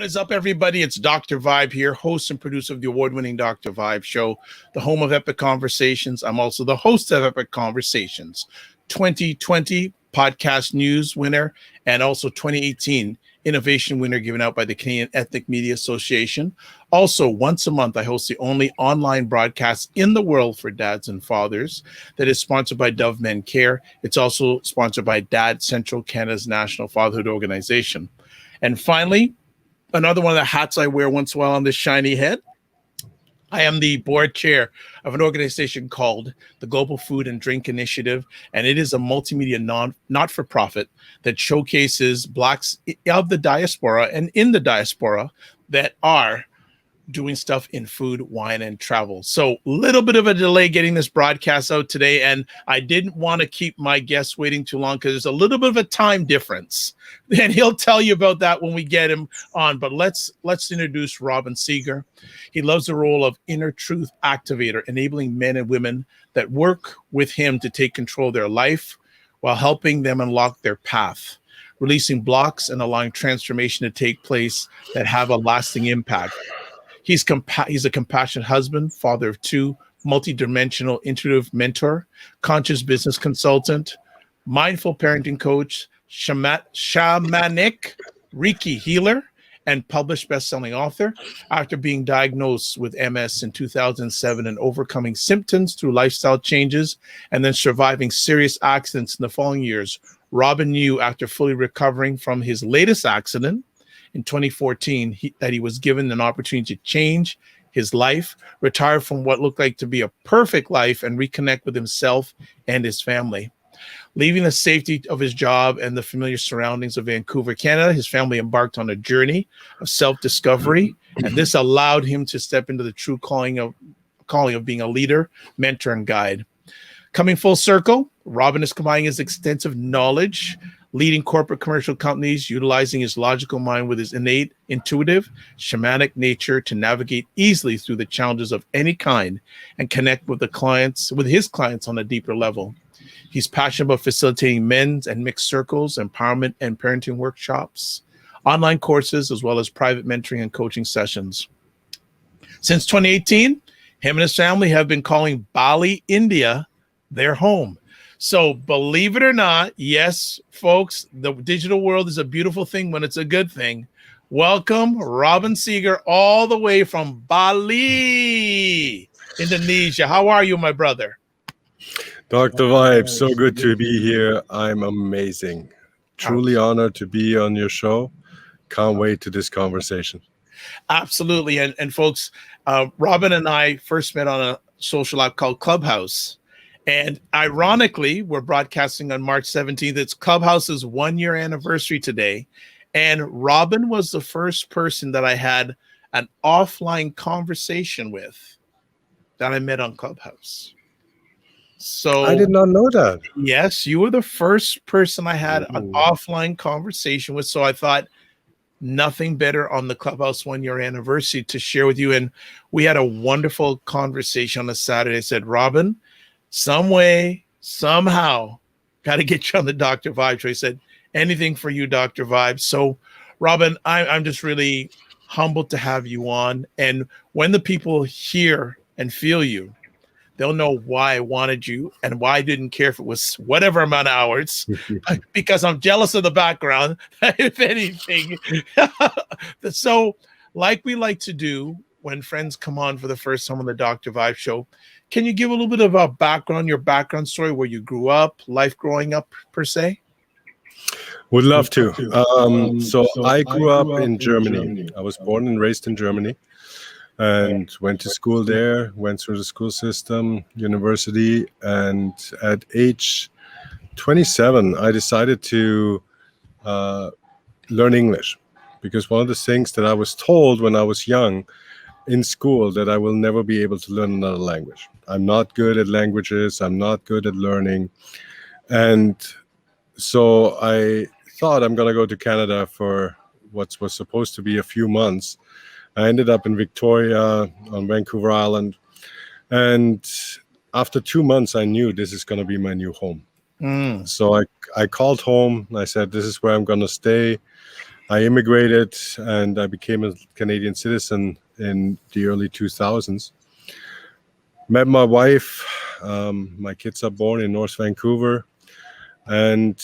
What is up, everybody? It's Dr. Vibe here, host and producer of the award-winning Dr. Vibe Show, the home of Epic Conversations. I'm also the host of Epic Conversations, 2020 Podcast News winner, and also 2018 Innovation winner given out by the Canadian Ethnic Media Association. Also, once a month, I host the only online broadcast in the world for dads and fathers that is sponsored by Dove Men Care. It's also sponsored by Dad Central, Canada's national fatherhood organization. And finally, another one of the hats I wear once in a while on this shiny head. I am the board chair of an organization called the Global Food and Drink Initiative, and it is a multimedia not-for-profit that showcases Blacks of the diaspora and in the diaspora that are doing stuff in food, wine, and travel. So a little bit of a delay getting this broadcast out today, and I didn't want to keep my guests waiting too long because there's a little bit of a time difference, and he'll tell you about that when we get him on. But let's introduce Robin Seeger. He loves the role of inner truth activator, enabling men and women that work with him to take control of their life while helping them unlock their path, releasing blocks and allowing transformation to take place that have a lasting impact. He's a compassionate husband, father of two, multidimensional intuitive mentor, conscious business consultant, mindful parenting coach, shamanic Reiki healer, and published bestselling author. After being diagnosed with MS in 2007 and overcoming symptoms through lifestyle changes and then surviving serious accidents in the following years, Robin knew after fully recovering from his latest accident in 2014, that he was given an opportunity to change his life, retire from what looked like to be a perfect life, and reconnect with himself and his family. Leaving the safety of his job and the familiar surroundings of Vancouver, Canada, his family embarked on a journey of self-discovery, and this allowed him to step into the true calling of being a leader, mentor, and guide. Coming full circle, Robin is combining his extensive knowledge, leading corporate commercial companies, utilizing his logical mind with his innate, intuitive, shamanic nature to navigate easily through the challenges of any kind and connect with his clients on a deeper level. He's passionate about facilitating men's and mixed circles, empowerment and parenting workshops, online courses, as well as private mentoring and coaching sessions. Since 2018, him and his family have been calling Bali, India, their home. So believe it or not, yes, folks, the digital world is a beautiful thing when it's a good thing. Welcome, Robin Seeger, all the way from Bali, Indonesia. How are you, my brother? Dr. Vibe, so good to be here. I'm amazing. Truly honored to be on your show. Can't wait to this conversation. Absolutely. And folks, Robin and I first met on a social app called Clubhouse. And ironically, we're broadcasting on March 17th. It's Clubhouse's 1-year anniversary today. And Robin was the first person that I had an offline conversation with that I met on Clubhouse. So I did not know that. Yes, you were the first person I had an offline conversation with. So I thought nothing better on the Clubhouse 1-year anniversary to share with you. And we had a wonderful conversation on a Saturday. I said, Robin, some way, somehow, got to get you on the Dr. Vibe show. He said, anything for you, Dr. Vibe. So, Robin, I'm just really humbled to have you on. And when the people hear and feel you, they'll know why I wanted you and why I didn't care if it was whatever amount of hours, because I'm jealous of the background, if anything. So, like we like to do when friends come on for the first time on the Dr. Vibe show, can you give a little bit of a background, your background story, where you grew up, life growing up, per se? Would love to. So I grew up in Germany. I was born and raised in Germany and went to school there, went through the school system, university. And at age 27, I decided to learn English, because one of the things that I was told when I was young in school, that I will never be able to learn another language. I'm not good at languages. I'm not good at learning. And so I thought I'm going to go to Canada for what was supposed to be a few months. I ended up in Victoria on Vancouver Island. And after 2 months, I knew this is going to be my new home. So I called home. I said, this is where I'm going to stay. I immigrated and I became a Canadian citizen in the early 2000s. Met my wife. My kids are born in North Vancouver, and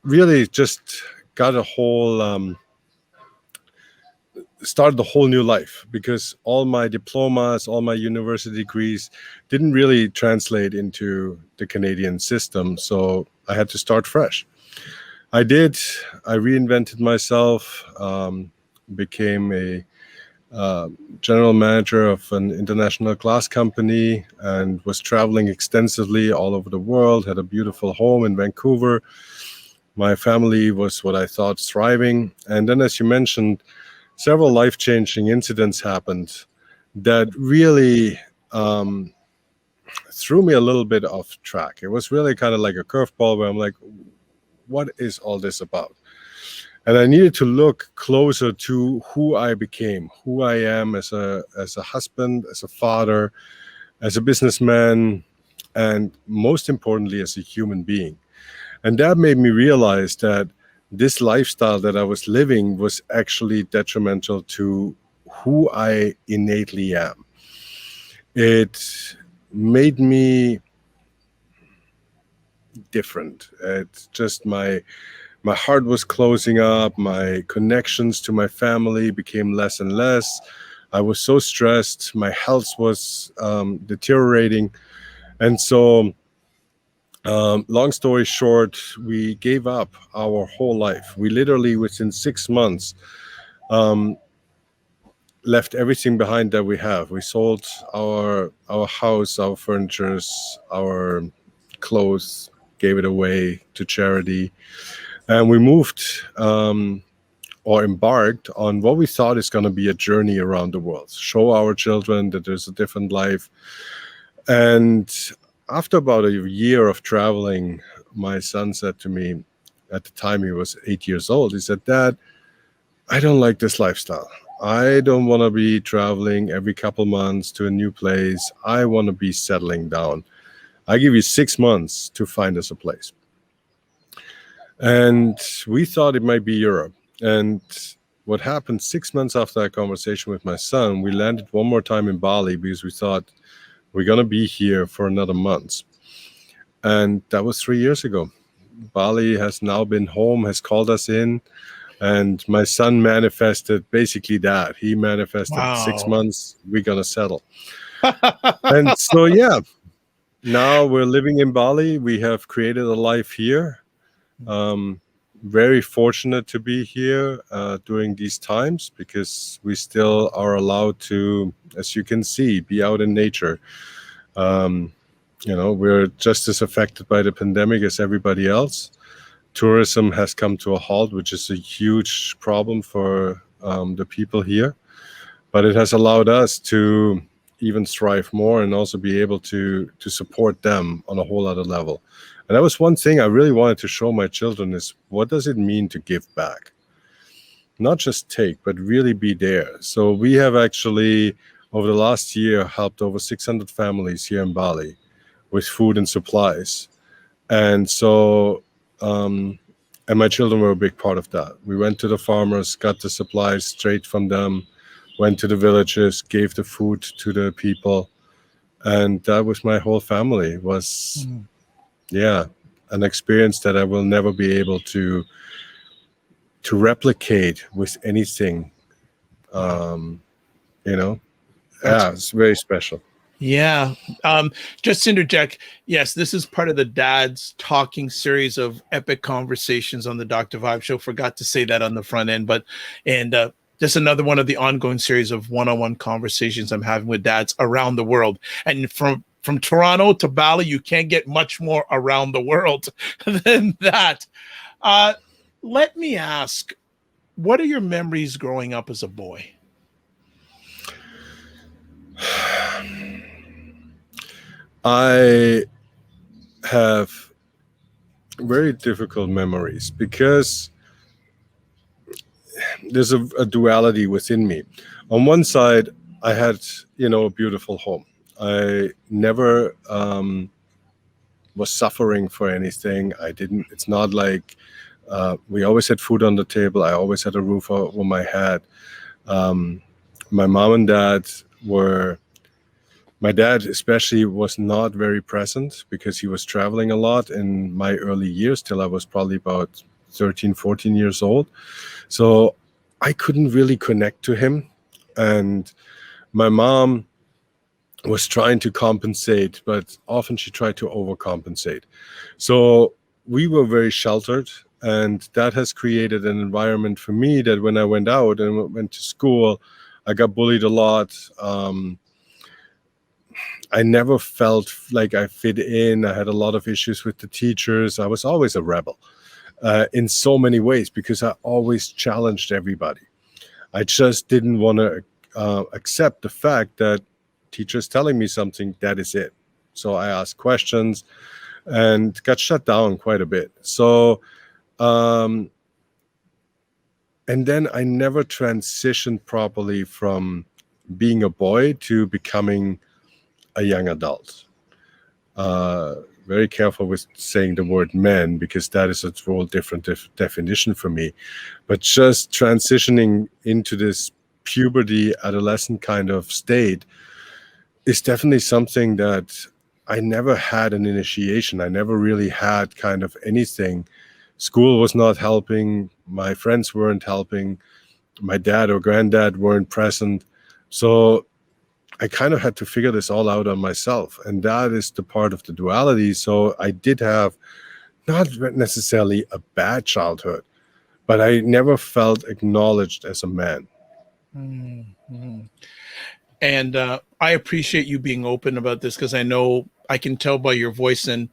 really just got a whole started a whole new life, because all my diplomas, all my university degrees didn't really translate into the Canadian system. So I had to start fresh. I did. I reinvented myself, became a general manager of an international glass company, and was traveling extensively all over the world, had a beautiful home in Vancouver. My family was what I thought thriving. And then, as you mentioned, several life-changing incidents happened that really threw me a little bit off track. It was really kind of like a curveball where I'm like, what is all this about? And I needed to look closer to who I became, who I am as a husband, as a father, as a businessman, and most importantly, as a human being. And that made me realize that this lifestyle that I was living was actually detrimental to who I innately am. It made me different. It's just my heart was closing up. My connections to my family became less and less. I was so stressed. My health was deteriorating. And so, long story short, we gave up our whole life. We literally, within 6 months, left everything behind that we have. We sold our house, our furniture, our clothes, gave it away to charity. And we moved or embarked on what we thought is going to be a journey around the world, show our children that there's a different life. And after about a year of traveling, my son said to me, at the time he was 8 years old, he said, "Dad, I don't like this lifestyle. I don't want to be traveling every couple months to a new place. I want to be settling down. I give you 6 months to find us a place." And we thought it might be Europe. And what happened 6 months after that conversation with my son, we landed one more time in Bali, because we thought we're going to be here for another month. And that was 3 years ago. Bali has now been home, has called us in. And my son manifested basically that. He manifested, Wow. 6 months, we're going to settle. And so, yeah, now we're living in Bali. We have created a life here. Very fortunate to be here during these times, because we still are allowed to, as you can see, be out in nature. We're just as affected by the pandemic as everybody else. Tourism has come to a halt, which is a huge problem for the people here. But it has allowed us to even thrive more, and also be able to support them on a whole other level. And that was one thing I really wanted to show my children, is what does it mean to give back? Not just take, but really be there. So we have actually, over the last year, helped over 600 families here in Bali with food and supplies. And so, and my children were a big part of that. We went to the farmers, got the supplies straight from them, went to the villages, gave the food to the people. And that was my whole family. It was, an experience that I will never be able to replicate with anything. It's very special. Yeah. Just to interject, yes, this is part of the Dad's Talking series of epic conversations on the Dr. Vibe Show. Forgot to say that on the front end, and just another one of the ongoing series of one-on-one conversations I'm having with dads around the world. And from Toronto to Bali, you can't get much more around the world than that. Let me ask, what are your memories growing up as a boy? I have very difficult memories, because there's a duality within me. On one side, I had, a beautiful home. I never was suffering for anything. It's not like We always had food on the table. I always had a roof over my head. My mom and dad were, my dad especially was not very present because he was traveling a lot in my early years till I was probably about 13, 14 years old. So I couldn't really connect to him. And my mom was trying to compensate, but often she tried to overcompensate. So we were very sheltered, and that has created an environment for me that when I went out and went to school, I got bullied a lot. I never felt like I fit in. I had a lot of issues with the teachers. I was always a rebel in so many ways because I always challenged everybody. I just didn't want to accept the fact that teachers telling me something, that is it. So I asked questions and got shut down quite a bit. So, and then I never transitioned properly from being a boy to becoming a young adult. Very careful with saying the word man because that is a whole different definition for me. But just transitioning into this puberty, adolescent kind of state is definitely something that I never had an initiation. I never really had kind of anything. School was not helping. My friends weren't helping. My dad or granddad weren't present. So I kind of had to figure this all out on myself. And that is the part of the duality. So I did have not necessarily a bad childhood, but I never felt acknowledged as a man. Mm-hmm. And I appreciate you being open about this because I know I can tell by your voice. And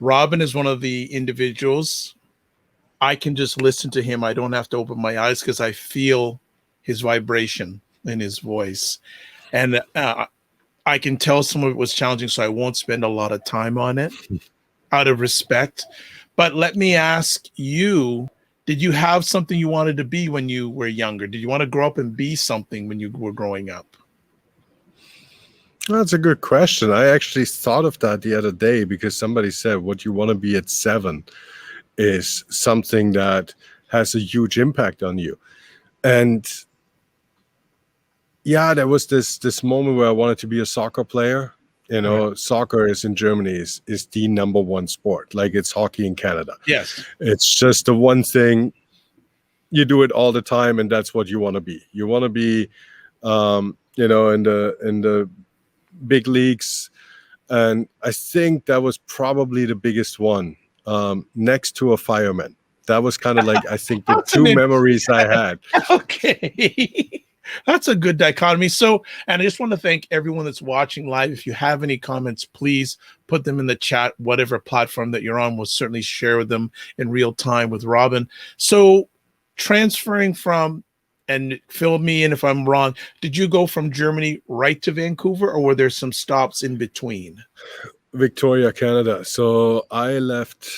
Robin is one of the individuals. I can just listen to him. I don't have to open my eyes because I feel his vibration in his voice. And I can tell some of it was challenging, so I won't spend a lot of time on it out of respect. But let me ask you, did you have something you wanted to be when you were younger? Did you want to grow up and be something when you were growing up? That's a good question. I actually thought of that the other day because somebody said what you want to be at 7 is something that has a huge impact on you. And yeah, there was this moment where I wanted to be a soccer player. You know, right. Soccer is in Germany is the number one sport. Like it's hockey in Canada. Yes. It's just the one thing you do it all the time, and that's what you want to be. You want to be, you know, in the big leagues. And I think that was probably the biggest one, next to a fireman. That was kind of like, I think, the two memories I had. Okay. That's a good dichotomy. So, and I just want to thank everyone that's watching live. If you have any comments, please put them in the chat. Whatever platform that you're on, we'll certainly share with them in real time with Robin. So transferring from, and fill me in if I'm wrong, did you go from Germany right to Vancouver, or were there some stops in between? Victoria, Canada. So I left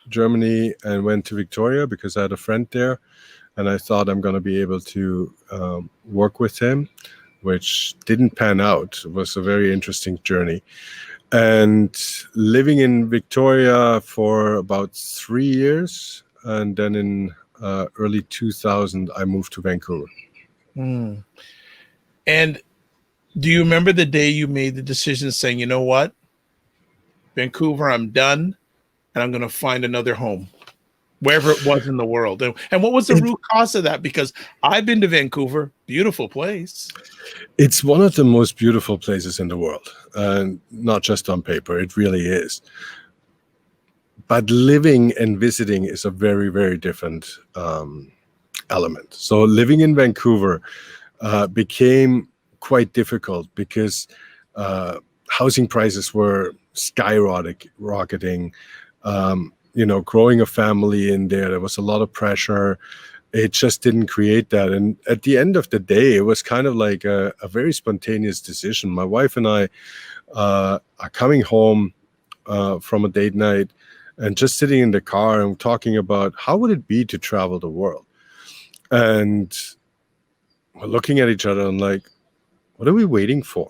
Germany and went to Victoria because I had a friend there. And I thought I'm going to be able to work with him, which didn't pan out. It was a very interesting journey. And living in Victoria for about 3 years. And then in early 2000, I moved to Vancouver. Mm. And do you remember the day you made the decision saying, you know what, Vancouver, I'm done, and I'm going to find another home? Wherever it was in the world. And what was the root cause of that? Because I've been to Vancouver, beautiful place. It's one of the most beautiful places in the world, and not just on paper, it really is. But living and visiting is a very, very different element. So living in Vancouver became quite difficult because housing prices were skyrocketing. You know, growing a family in there was a lot of pressure. It just didn't create that. And at the end of the day, it was kind of like a very spontaneous decision. My wife and I are coming home from a date night and just sitting in the car and talking about how would it be to travel the world. And we're looking at each other and like, what are we waiting for?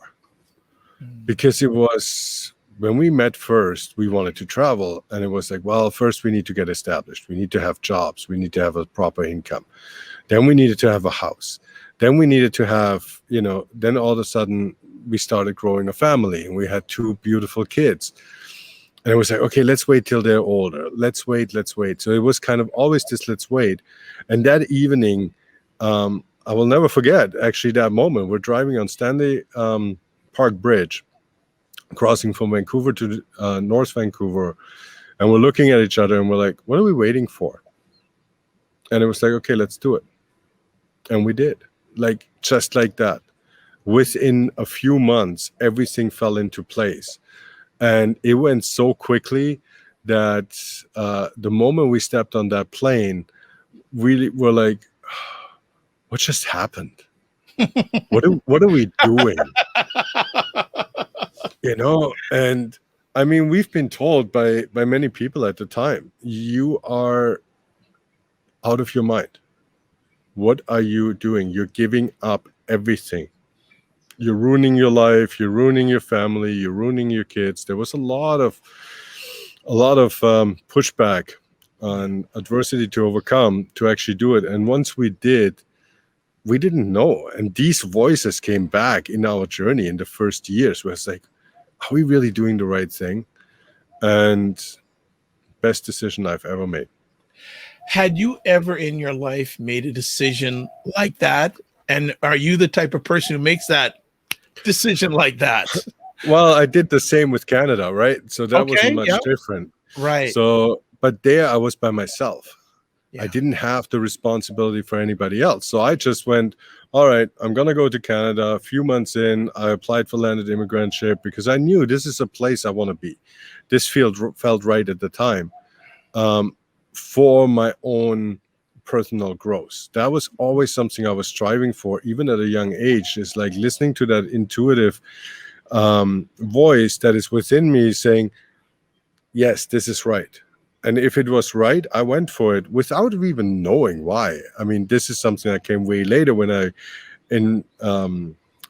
Because it was when we met first, we wanted to travel, and it was like, well, first we need to get established. We need to have jobs. We need to have a proper income. Then we needed to have a house. Then we needed to have, then all of a sudden we started growing a family, and we had 2 beautiful kids. And it was like, okay, let's wait till they're older. Let's wait. So it was kind of always this, let's wait. And that evening, I will never forget, actually, that moment. We're driving on Stanley Park Bridge, crossing from Vancouver to North Vancouver. And we're looking at each other and we're like, what are we waiting for? And it was like, okay, let's do it. And we did, like, just like that. Within a few months, everything fell into place. And it went so quickly that the moment we stepped on that plane, we were like, what just happened? What are we doing? And I mean, we've been told by many people at the time, you are out of your mind. What are you doing? You're giving up everything. You're ruining your life. You're ruining your family. You're ruining your kids. There was a lot of pushback on adversity to overcome to actually do it. And once we did, we didn't know. And these voices came back in our journey in the first years where it's like, are we really doing the right thing? And best decision I've ever made. Had you ever in your life made a decision like that? And are you the type of person who makes that decision like that? Well, I did the same with Canada, right? So that wasn't much different. Right. So, but there I was by myself. Yeah. I didn't have the responsibility for anybody else. So I just went, all right, I'm going to go to Canada. A few months in, I applied for landed immigrantship because I knew this is a place I want to be. This field felt right at the time for my own personal growth. That was always something I was striving for, even at a young age, is like listening to that intuitive voice that is within me saying, yes, this is right. And if it was right, I went for it without even knowing why. I mean, this is something that came way later when I, in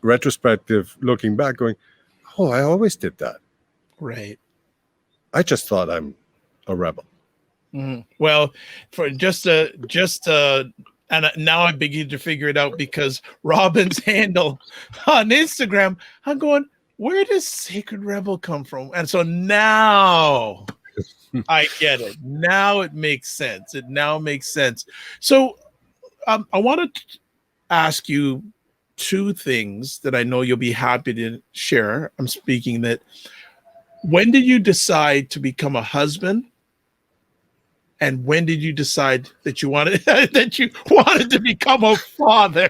retrospective, looking back, going, oh, I always did that. Right. I just thought I'm a rebel. Mm-hmm. Well, for and now I begin to figure it out because Robin's handle on Instagram, I'm going, where does Sacred Rebel come from? And so now I get it. Now it makes sense. It now makes sense. So I want to ask you 2 things that I know you'll be happy to share. I'm speaking that. When did you decide to become a husband? And when did you decide that you wanted to become a father?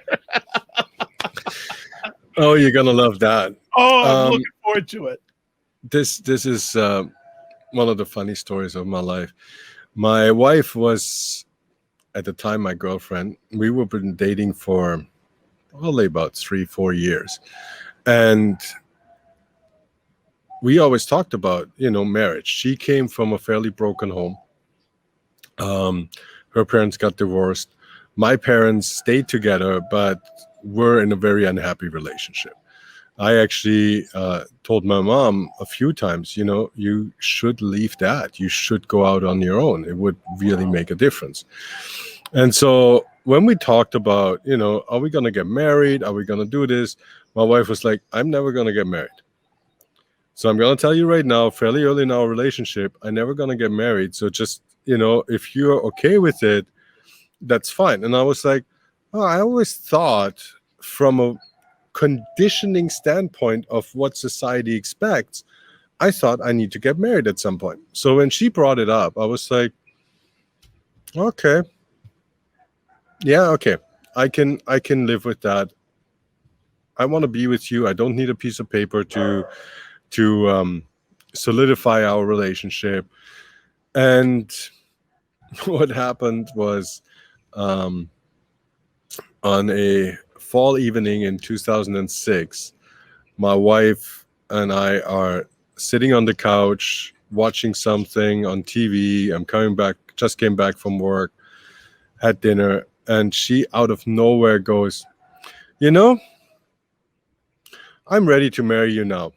Oh, you're gonna love that. Oh, I'm looking forward to it. This is one of the funny stories of my life. My wife was, at the time, my girlfriend. We were been dating for probably about 3-4 years, and we always talked about marriage. She came from a fairly broken home. Her parents got divorced. My parents stayed together, but were in a very unhappy relationship. I actually told my mom a few times, you should leave that. You should go out on your own. It would really make a difference. And so when we talked about, are we going to get married? Are we going to do this? My wife was like, I'm never going to get married. So I'm going to tell you right now, fairly early in our relationship, I'm never going to get married. So just, if you're okay with it, that's fine. And I was like, oh, I always thought from a conditioning standpoint of what society expects, I thought I need to get married at some point. So when she brought it up, I was like, okay. Yeah, okay. I can live with that. I want to be with you. I don't need a piece of paper to solidify our relationship. And what happened was on a fall evening in 2006, my wife and I are sitting on the couch watching something on TV. Just came back from work, had dinner, and she out of nowhere goes, I'm ready to marry you now.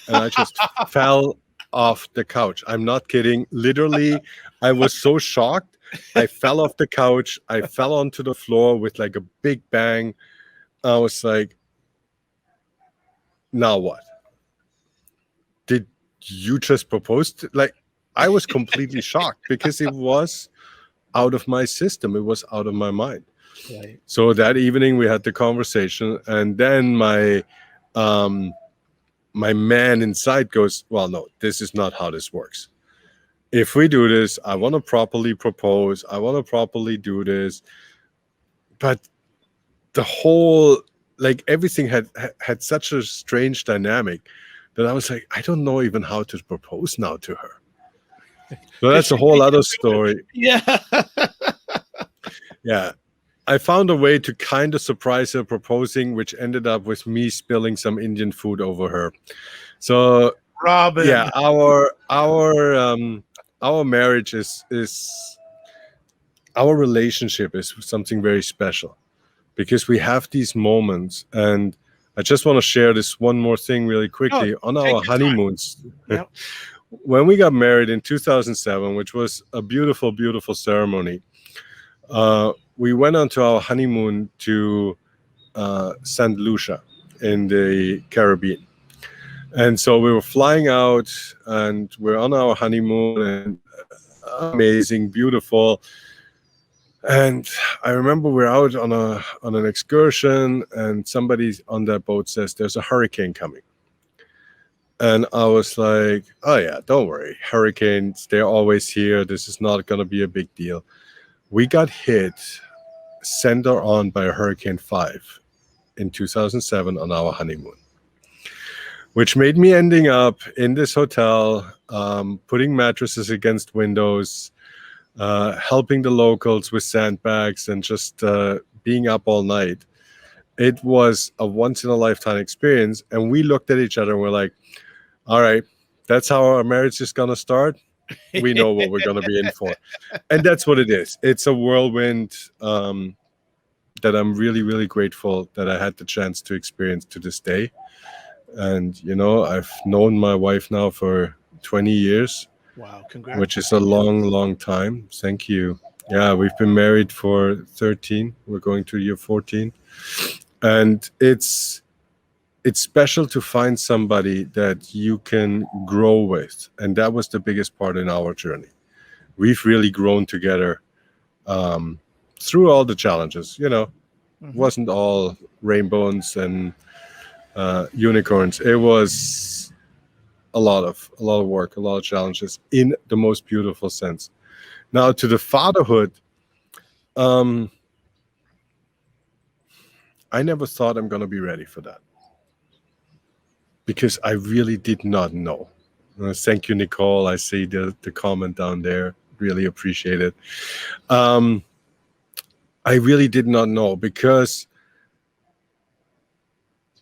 and I just fell off the couch. I'm not kidding. Literally, I was so shocked. I fell off the couch. I fell onto the floor with like a big bang. I was like, now what? Did you just propose to, like, I was completely shocked because it was out of my system. It was out of my mind. Right. So that evening we had the conversation, and then my man inside goes, well, no, this is not how this works. If we do this, I want to properly propose. I want to properly do this. But the whole, like, everything had such a strange dynamic that I was like, I don't know even how to propose now to her. So that's a whole other story. Yeah. Yeah. I found a way to kind of surprise her proposing, which ended up with me spilling some Indian food over her. So Robin. yeah, our marriage is our relationship is something very special because we have these moments. And I just want to share this one more thing really quickly. On our honeymoons. Yep. When we got married in 2007, which was a beautiful, beautiful ceremony, we went on to our honeymoon to St. Lucia in the Caribbean. And so we were flying out and we're on our honeymoon, and amazing, beautiful. And I remember we're out on an excursion, and somebody on that boat says there's a hurricane coming. And I was like, oh yeah, don't worry. Hurricanes, they're always here. This is not going to be a big deal. We got hit center on by a Hurricane 5 in 2007 on our honeymoon, which made me ending up in this hotel, putting mattresses against windows, helping the locals with sandbags, and just being up all night. It was a once-in-a-lifetime experience. And we looked at each other and we're like, all right, that's how our marriage is going to start. We know what we're going to be in for. And that's what it is. It's a whirlwind that I'm really, really grateful that I had the chance to experience to this day. And, you know, I've known my wife now for 20 years. Wow, congrats. Which is a long, long time. Thank you. Yeah, we've been married for 13. We're going to year 14. And it's special to find somebody that you can grow with. And that was the biggest part in our journey. We've really grown together through all the challenges. You know, it wasn't all rainbows and unicorns. It was a lot of work, a lot of challenges in the most beautiful sense. Now to the fatherhood, I never thought I'm going to be ready for that because I really did not know. Thank you, Nicole. I see the comment down there. Really appreciate it. I really did not know because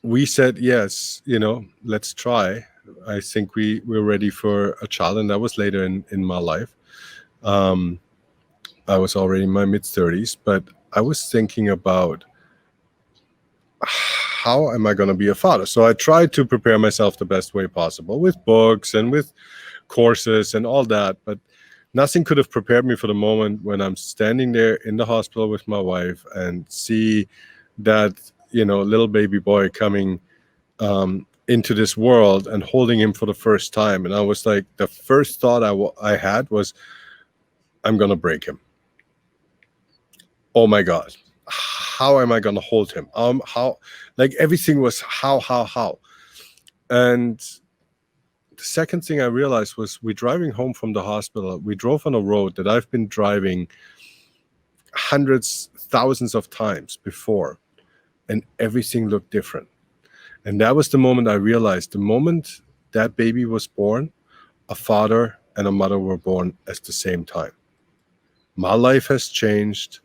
we said, yes, you know, let's try. I think we were ready for a child, and that was later in my life. I was already in my mid-30s, but I was thinking about how am I going to be a father? So I tried to prepare myself the best way possible with books and with courses and all that, but nothing could have prepared me for the moment when I'm standing there in the hospital with my wife and see that, you know, little baby boy coming into this world and holding him for the first time. And I was like, the first thought I had was, I'm going to break him. Oh my God. How am I going to hold him? How, like everything was how. And the second thing I realized was we're driving home from the hospital. We drove on a road that I've been driving hundreds, thousands of times before, and everything looked different. And that was the moment I realized the moment that baby was born, a father and a mother were born at the same time. My life has changed.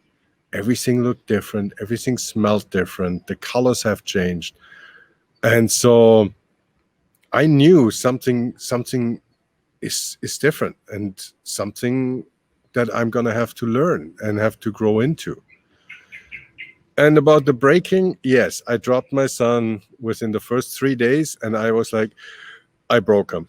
Everything looked different. Everything smelled different. The colors have changed. And so I knew something is different, and something that I'm going to have to learn and have to grow into. And about the breaking, yes, I dropped my son within the first 3 days, and I was like, I broke him.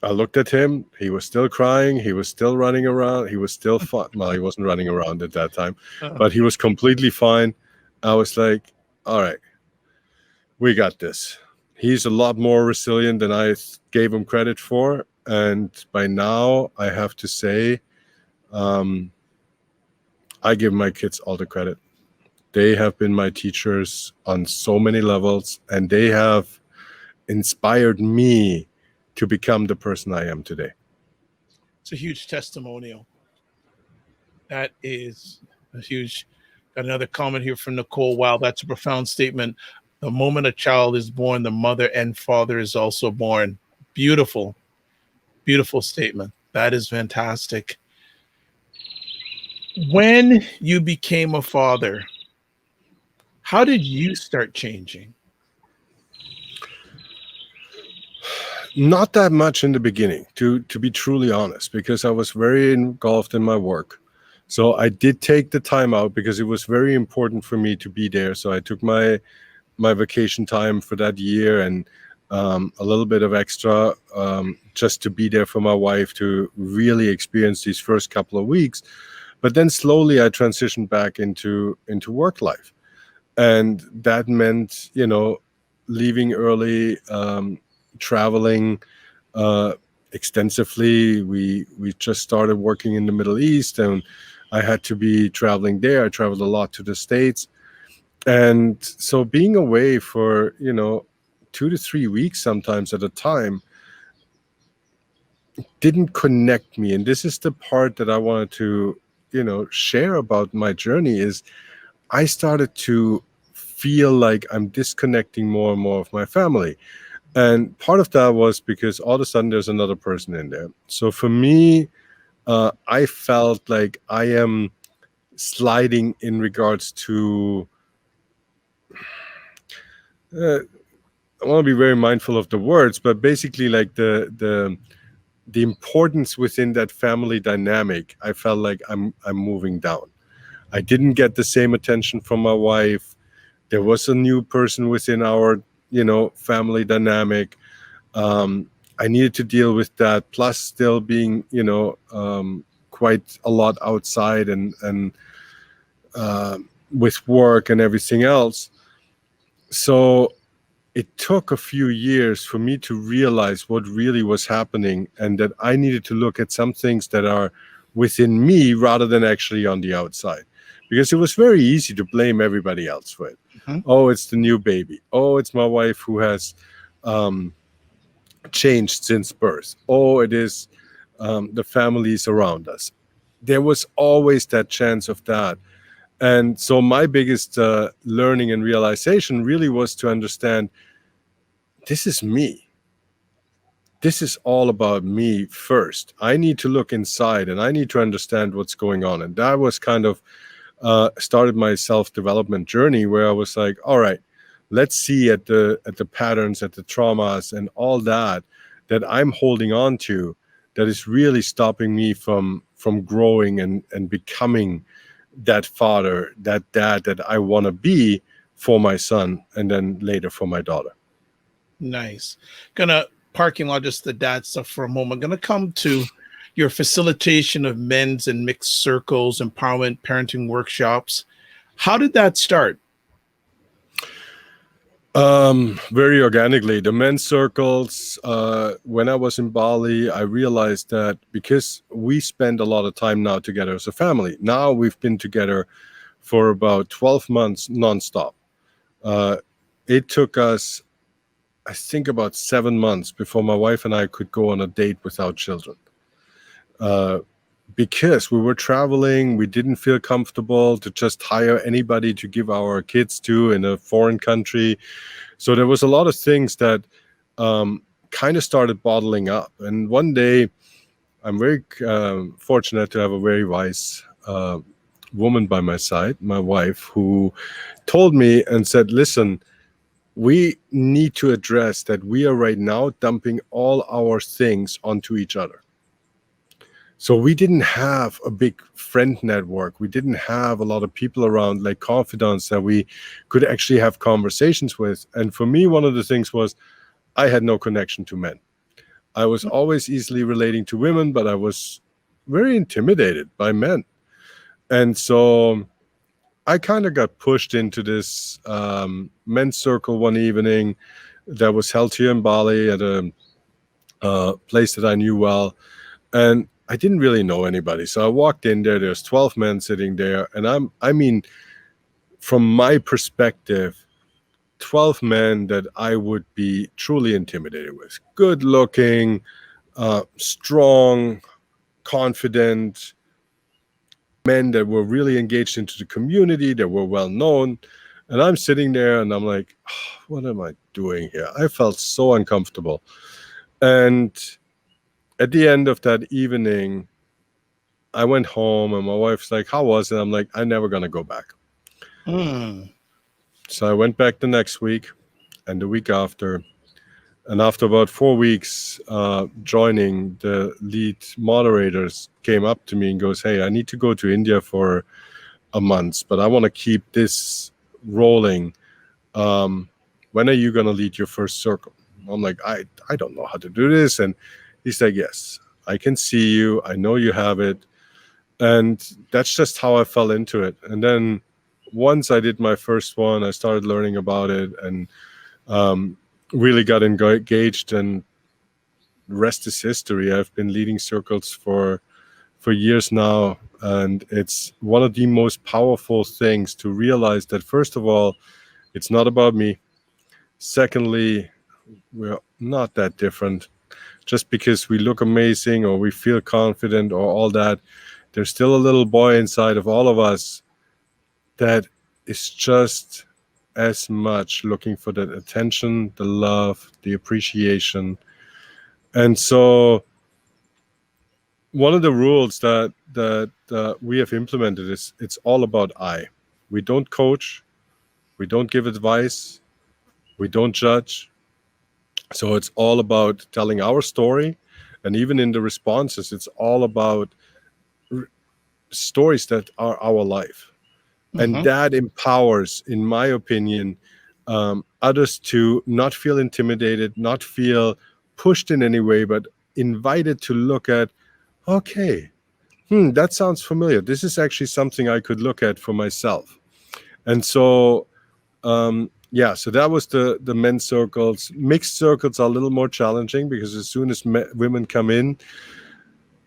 I looked at him. He was still crying. He was still running around. He was still fine. Well, he wasn't running around at that time, but he was completely fine. I was like, all right, we got this. He's a lot more resilient than I gave him credit for. And by now, I have to say, I give my kids all the credit. They have been my teachers on so many levels, and they have inspired me to become the person I am today. It's a huge testimonial. That is a huge. Got another comment here from Nicole. Wow, that's a profound statement. The moment a child is born, the mother and father is also born. Beautiful, beautiful statement. That is fantastic. When you became a father, how did you start changing? Not that much in the beginning, to be truly honest, because I was very engulfed in my work. So I did take the time out because it was very important for me to be there. So I took my vacation time for that year and a little bit of extra just to be there for my wife, to really experience these first couple of weeks. But then slowly I transitioned back into work life. And that meant, leaving early, traveling extensively. We just started working in the Middle East, and I had to be traveling there. I traveled a lot to the States. And so being away for, 2 to 3 weeks sometimes at a time didn't connect me. And this is the part that I wanted to, share about my journey, is I started to feel like I'm disconnecting more and more of my family. And part of that was because all of a sudden there's another person in there. So for me, I felt like I am sliding in regards to, I want to be very mindful of the words, but basically like the importance within that family dynamic, I felt like I'm moving down. I didn't get the same attention from my wife. There was a new person within our, family dynamic. I needed to deal with that, plus still being, quite a lot outside and with work and everything else. So it took a few years for me to realize what really was happening, and that I needed to look at some things that are within me rather than actually on the outside. Because it was very easy to blame everybody else for it. Mm-hmm. Oh, it's the new baby. Oh, it's my wife who has changed since birth. Oh, it is the families around us. There was always that chance of that. And so my biggest learning and realization really was to understand, this is me. This is all about me first. I need to look inside and I need to understand what's going on. And that was kind of started my self-development journey, where I was like, all right, let's see at the patterns, at the traumas and all that I'm holding on to, that is really stopping me from growing and becoming that father, that dad that I want to be for my son, and then later for my daughter. Nice. Gonna parking lot just the dad stuff for a moment. Gonna come to your facilitation of men's and mixed circles, empowerment, parenting workshops. How did that start? Very organically. The men's circles, when I was in Bali, I realized that because we spend a lot of time now together as a family. Now we've been together for about 12 months nonstop. It took us, I think, about 7 months before my wife and I could go on a date without children. Because we were traveling, we didn't feel comfortable to just hire anybody to give our kids to in a foreign country. So there was a lot of things that kind of started bottling up. And one day, I'm very fortunate to have a very wise woman by my side, my wife, who told me and said, listen, we need to address that we are right now dumping all our things onto each other. So we didn't have a big friend network. We didn't have a lot of people around, like confidants that we could actually have conversations with. And for me, one of the things was, I had no connection to men. I was always easily relating to women, but I was very intimidated by men. And so I kind of got pushed into this men's circle one evening that was held here in Bali at a place that I knew well. And I didn't really know anybody. So I walked in there. There's 12 men sitting there. And I mean, from my perspective, 12 men that I would be truly intimidated with. Good looking, strong, confident men that were really engaged into the community, that were well known. And I'm sitting there and I'm like, oh, what am I doing here? I felt so uncomfortable. And at the end of that evening, I went home and my wife's like, how was it? I'm like, I'm never going to go back. So I went back the next week and the week after. And after about 4 weeks joining, the lead moderators came up to me and goes, hey, I need to go to India for a month, but I want to keep this rolling. When are you going to lead your first circle? I'm like, I don't know how to do this. And he's like, yes, I can see you. I know you have it. And that's just how I fell into it. And then once I did my first one, I started learning about it and really got engaged, and the rest is history. I've been leading circles for years now, and it's one of the most powerful things to realize that, first of all, it's not about me. Secondly, we're not that different. Just because we look amazing or we feel confident or all that, there's still a little boy inside of all of us that is just as much looking for that attention, the love, the appreciation. And so one of the rules that we have implemented is it's all about I. We don't coach, we don't give advice, we don't judge. So it's all about telling our story. And even in the responses, it's all about stories that are our life. And that empowers, in my opinion, others to not feel intimidated, not feel pushed in any way, but invited to look at, okay, that sounds familiar. This is actually something I could look at for myself. And so, so that was the men's circles. Mixed circles are a little more challenging because as soon as women come in,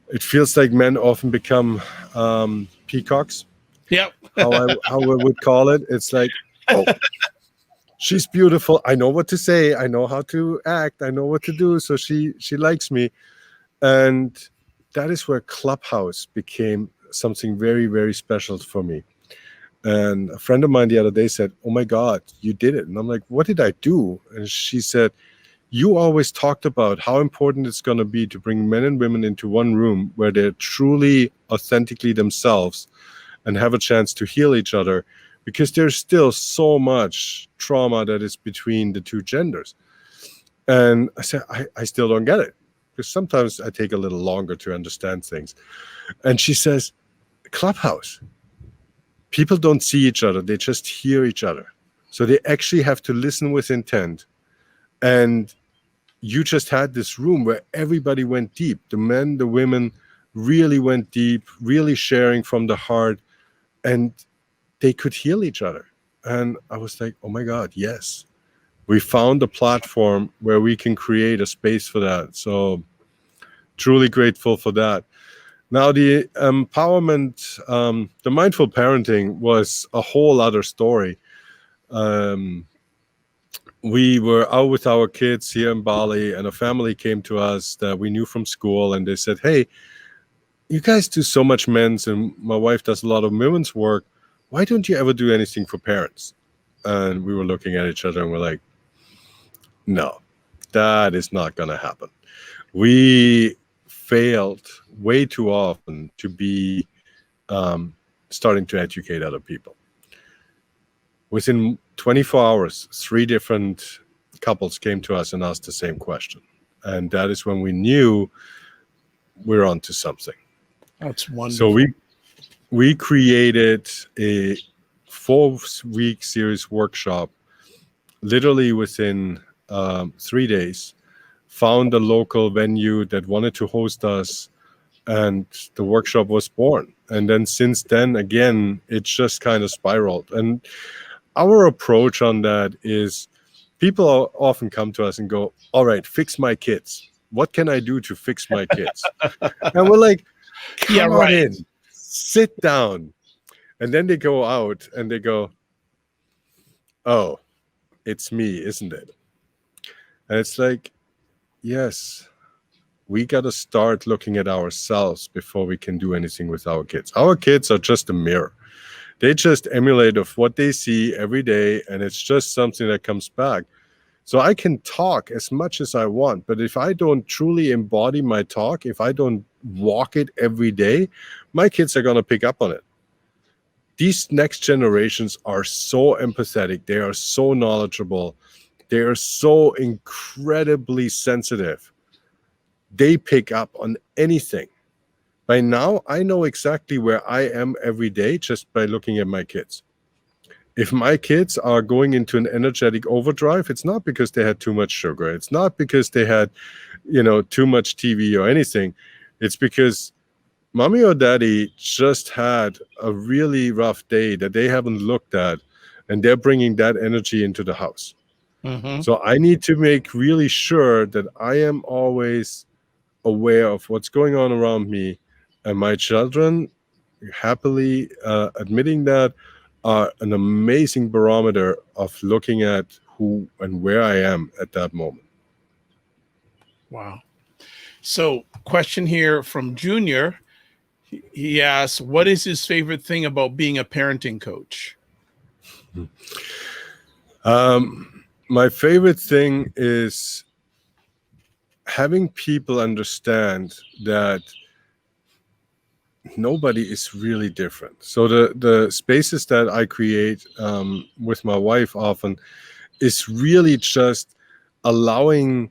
it feels like men often become peacocks. Yep. how I would call it. It's like, oh, she's beautiful. I know what to say. I know how to act. I know what to do. So she likes me. And that is where Clubhouse became something very, very special for me. And a friend of mine the other day said, oh my God, you did it. And I'm like, what did I do? And she said, you always talked about how important it's going to be to bring men and women into one room where they're truly authentically themselves and have a chance to heal each other, because there's still so much trauma that is between the two genders. And I said, I still don't get it, because sometimes I take a little longer to understand things. And she says, Clubhouse, people don't see each other, they just hear each other. So they actually have to listen with intent. And you just had this room where everybody went deep. The men, the women really went deep, really sharing from the heart. And they could heal each other. And I was like, oh my God, yes. We found a platform where we can create a space for that. So truly grateful for that. Now, the empowerment, the mindful parenting was a whole other story. We were out with our kids here in Bali, and a family came to us that we knew from school, and they said, hey, you guys do so much men's, and my wife does a lot of women's work. Why don't you ever do anything for parents? And we were looking at each other and we're like, no, that is not going to happen. We failed way too often to be starting to educate other people. Within 24 hours, 3 different couples came to us and asked the same question. And that is when we knew we're onto something. That's wonderful. So we created a 4-week series workshop literally within 3 days, found a local venue that wanted to host us, and the workshop was born. And then since then, again, it just kind of spiraled. And our approach on that is people often come to us and go, all right, fix my kids. What can I do to fix my kids? And we're like, come on in, sit down. And then they go out and they go, oh, it's me, isn't it? And it's like, yes, we got to start looking at ourselves before we can do anything with our kids. Our kids are just a mirror. They just emulate of what they see every day, and it's just something that comes back. So I can talk as much as I want, but if I don't truly embody my talk, if I don't walk it every day, my kids are going to pick up on it. These next generations are so empathetic. They are so knowledgeable. They are so incredibly sensitive. They pick up on anything. By now, I know exactly where I am every day just by looking at my kids. If my kids are going into an energetic overdrive, it's not because they had too much sugar. It's not because they had, too much TV or anything. It's because mommy or daddy just had a really rough day that they haven't looked at, and they're bringing that energy into the house. Mm-hmm. So I need to make really sure that I am always aware of what's going on around me, and my children, happily admitting that, are an amazing barometer of looking at who and where I am at that moment. Wow. So, question here from Junior. He asks, what is his favorite thing about being a parenting coach? My favorite thing is having people understand that nobody is really different. So the spaces that I create with my wife often is really just allowing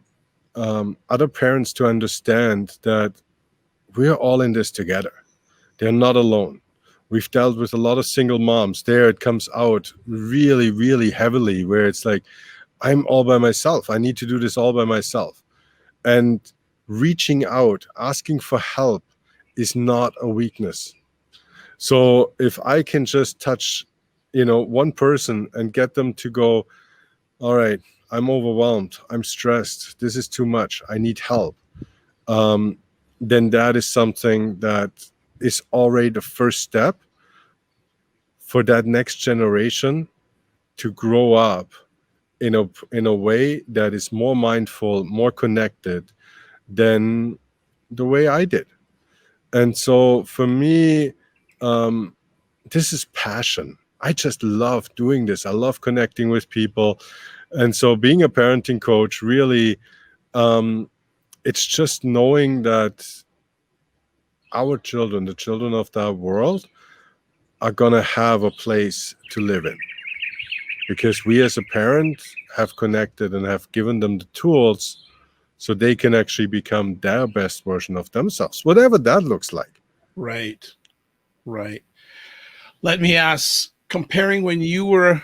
other parents to understand that we're all in this together. They're not alone. We've dealt with a lot of single moms. There it comes out really, really heavily, where it's like, I'm all by myself. I need to do this all by myself. And reaching out, asking for help is not a weakness. So if I can just touch, one person and get them to go, all right, I'm overwhelmed, I'm stressed, this is too much, I need help, then that is something that is already the first step for that next generation to grow up in a way that is more mindful, more connected than the way I did. And so for me, this is passion. I just love doing this. I love connecting with people. And so being a parenting coach, really, it's just knowing that our children, the children of that world, are going to have a place to live in. Because we as a parent have connected and have given them the tools so they can actually become their best version of themselves, whatever that looks like. Right. Let me ask, comparing when you were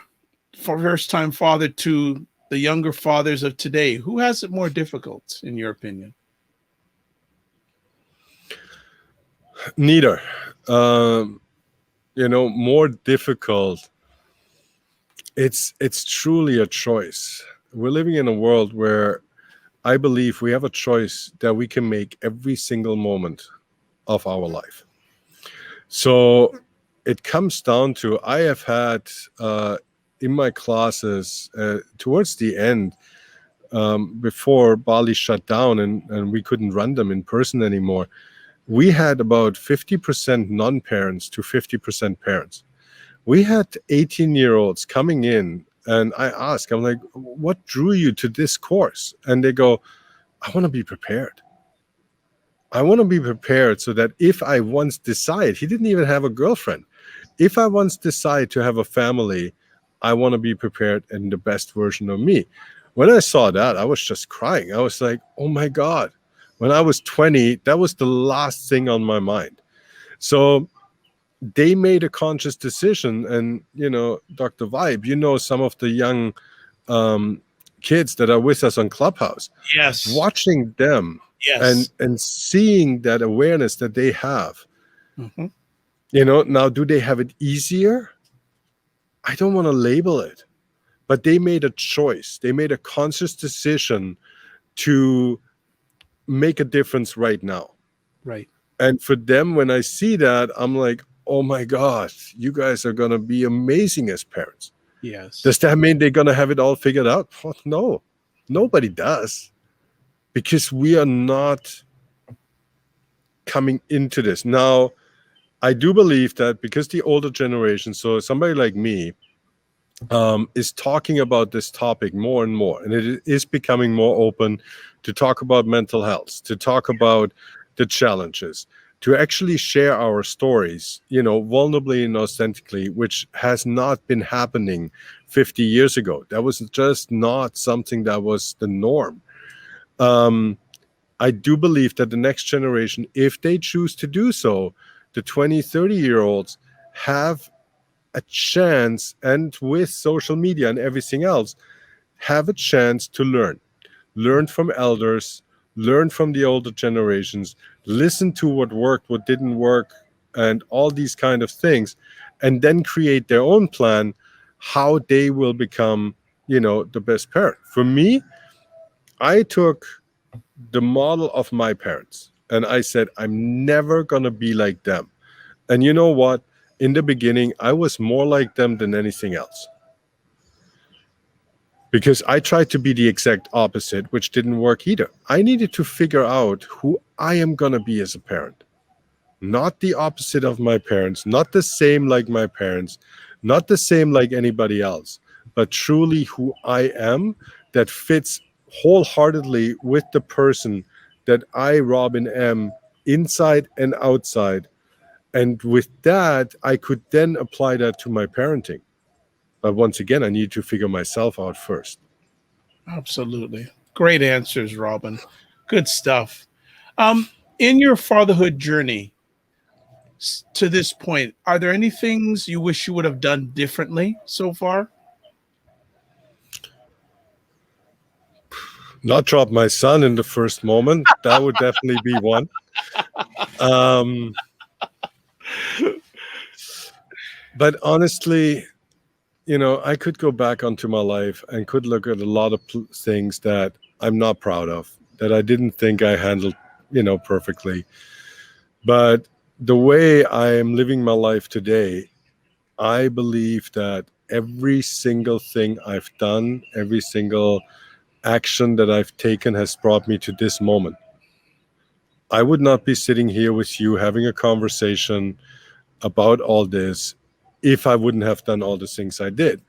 first-time father to the younger fathers of today, who has it more difficult, in your opinion? Neither. More difficult. It's truly a choice. We're living in a world where I believe we have a choice that we can make every single moment of our life. So it comes down to, I have had in my classes towards the end, before Bali shut down and we couldn't run them in person anymore, we had about 50% non-parents to 50% parents. We had 18-year-olds coming in, and I asked, I'm like, what drew you to this course? And they go, I want to be prepared. I want to be prepared so that if I once decide, he didn't even have a girlfriend, if I once decide to have a family, I want to be prepared in the best version of me. When I saw that, I was just crying. I was like, oh my God. When I was 20, that was the last thing on my mind. So they made a conscious decision. And, Dr. Vibe, some of the young kids that are with us on Clubhouse, Yes. watching them Yes. and seeing that awareness that they have. Mm-hmm. Now, do they have it easier? I don't want to label it, but they made a choice. They made a conscious decision to make a difference right now. Right. And for them, when I see that, I'm like, oh my God, you guys are going to be amazing as parents. Yes. Does that mean they're going to have it all figured out? Well, no, nobody does, because we are not coming into this. Now, I do believe that because the older generation, so somebody like me, is talking about this topic more and more, and it is becoming more open to talk about mental health, to talk about the challenges, to actually share our stories, vulnerably and authentically, which has not been happening 50 years ago. That was just not something that was the norm. I do believe that the next generation, if they choose to do so, the 20, 30-year-olds have a chance, and with social media and everything else, have a chance to learn from elders, learn from the older generations, listen to what worked, what didn't work, and all these kind of things, and then create their own plan how they will become, the best parent. For me, I took the model of my parents and I said, I'm never going to be like them. And you know what? In the beginning, I was more like them than anything else, because I tried to be the exact opposite, which didn't work either. I needed to figure out who I am going to be as a parent, not the opposite of my parents, not the same like my parents, not the same like anybody else, but truly who I am, that fits wholeheartedly with the person that I, Robin, am inside and outside. And with that, I could then apply that to my parenting. But once again, I need to figure myself out first. Absolutely. Great answers, Robin. Good stuff. In your fatherhood journey to this point, are there any things you wish you would have done differently so far? Not drop my son in the first moment. That would definitely be one. But honestly, I could go back onto my life and could look at a lot of things that I'm not proud of, that I didn't think I handled, perfectly. But the way I am living my life today, I believe that every single thing I've done, every single action that I've taken has brought me to this moment. I would not be sitting here with you having a conversation about all this if I wouldn't have done all the things I did.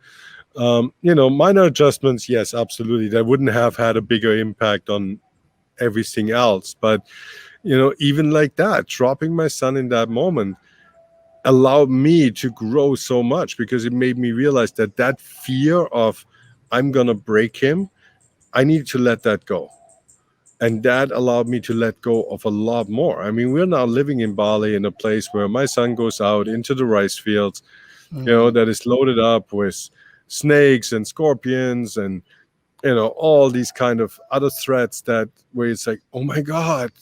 Minor adjustments, yes, absolutely. That wouldn't have had a bigger impact on everything else. But, even like that, dropping my son in that moment allowed me to grow so much, because it made me realize that fear of I'm going to break him, I need to let that go. And that allowed me to let go of a lot more. I mean, we're now living in Bali, in a place where my son goes out into the rice fields, that is loaded up with snakes and scorpions and, all these kind of other threats, that where it's like, oh my God,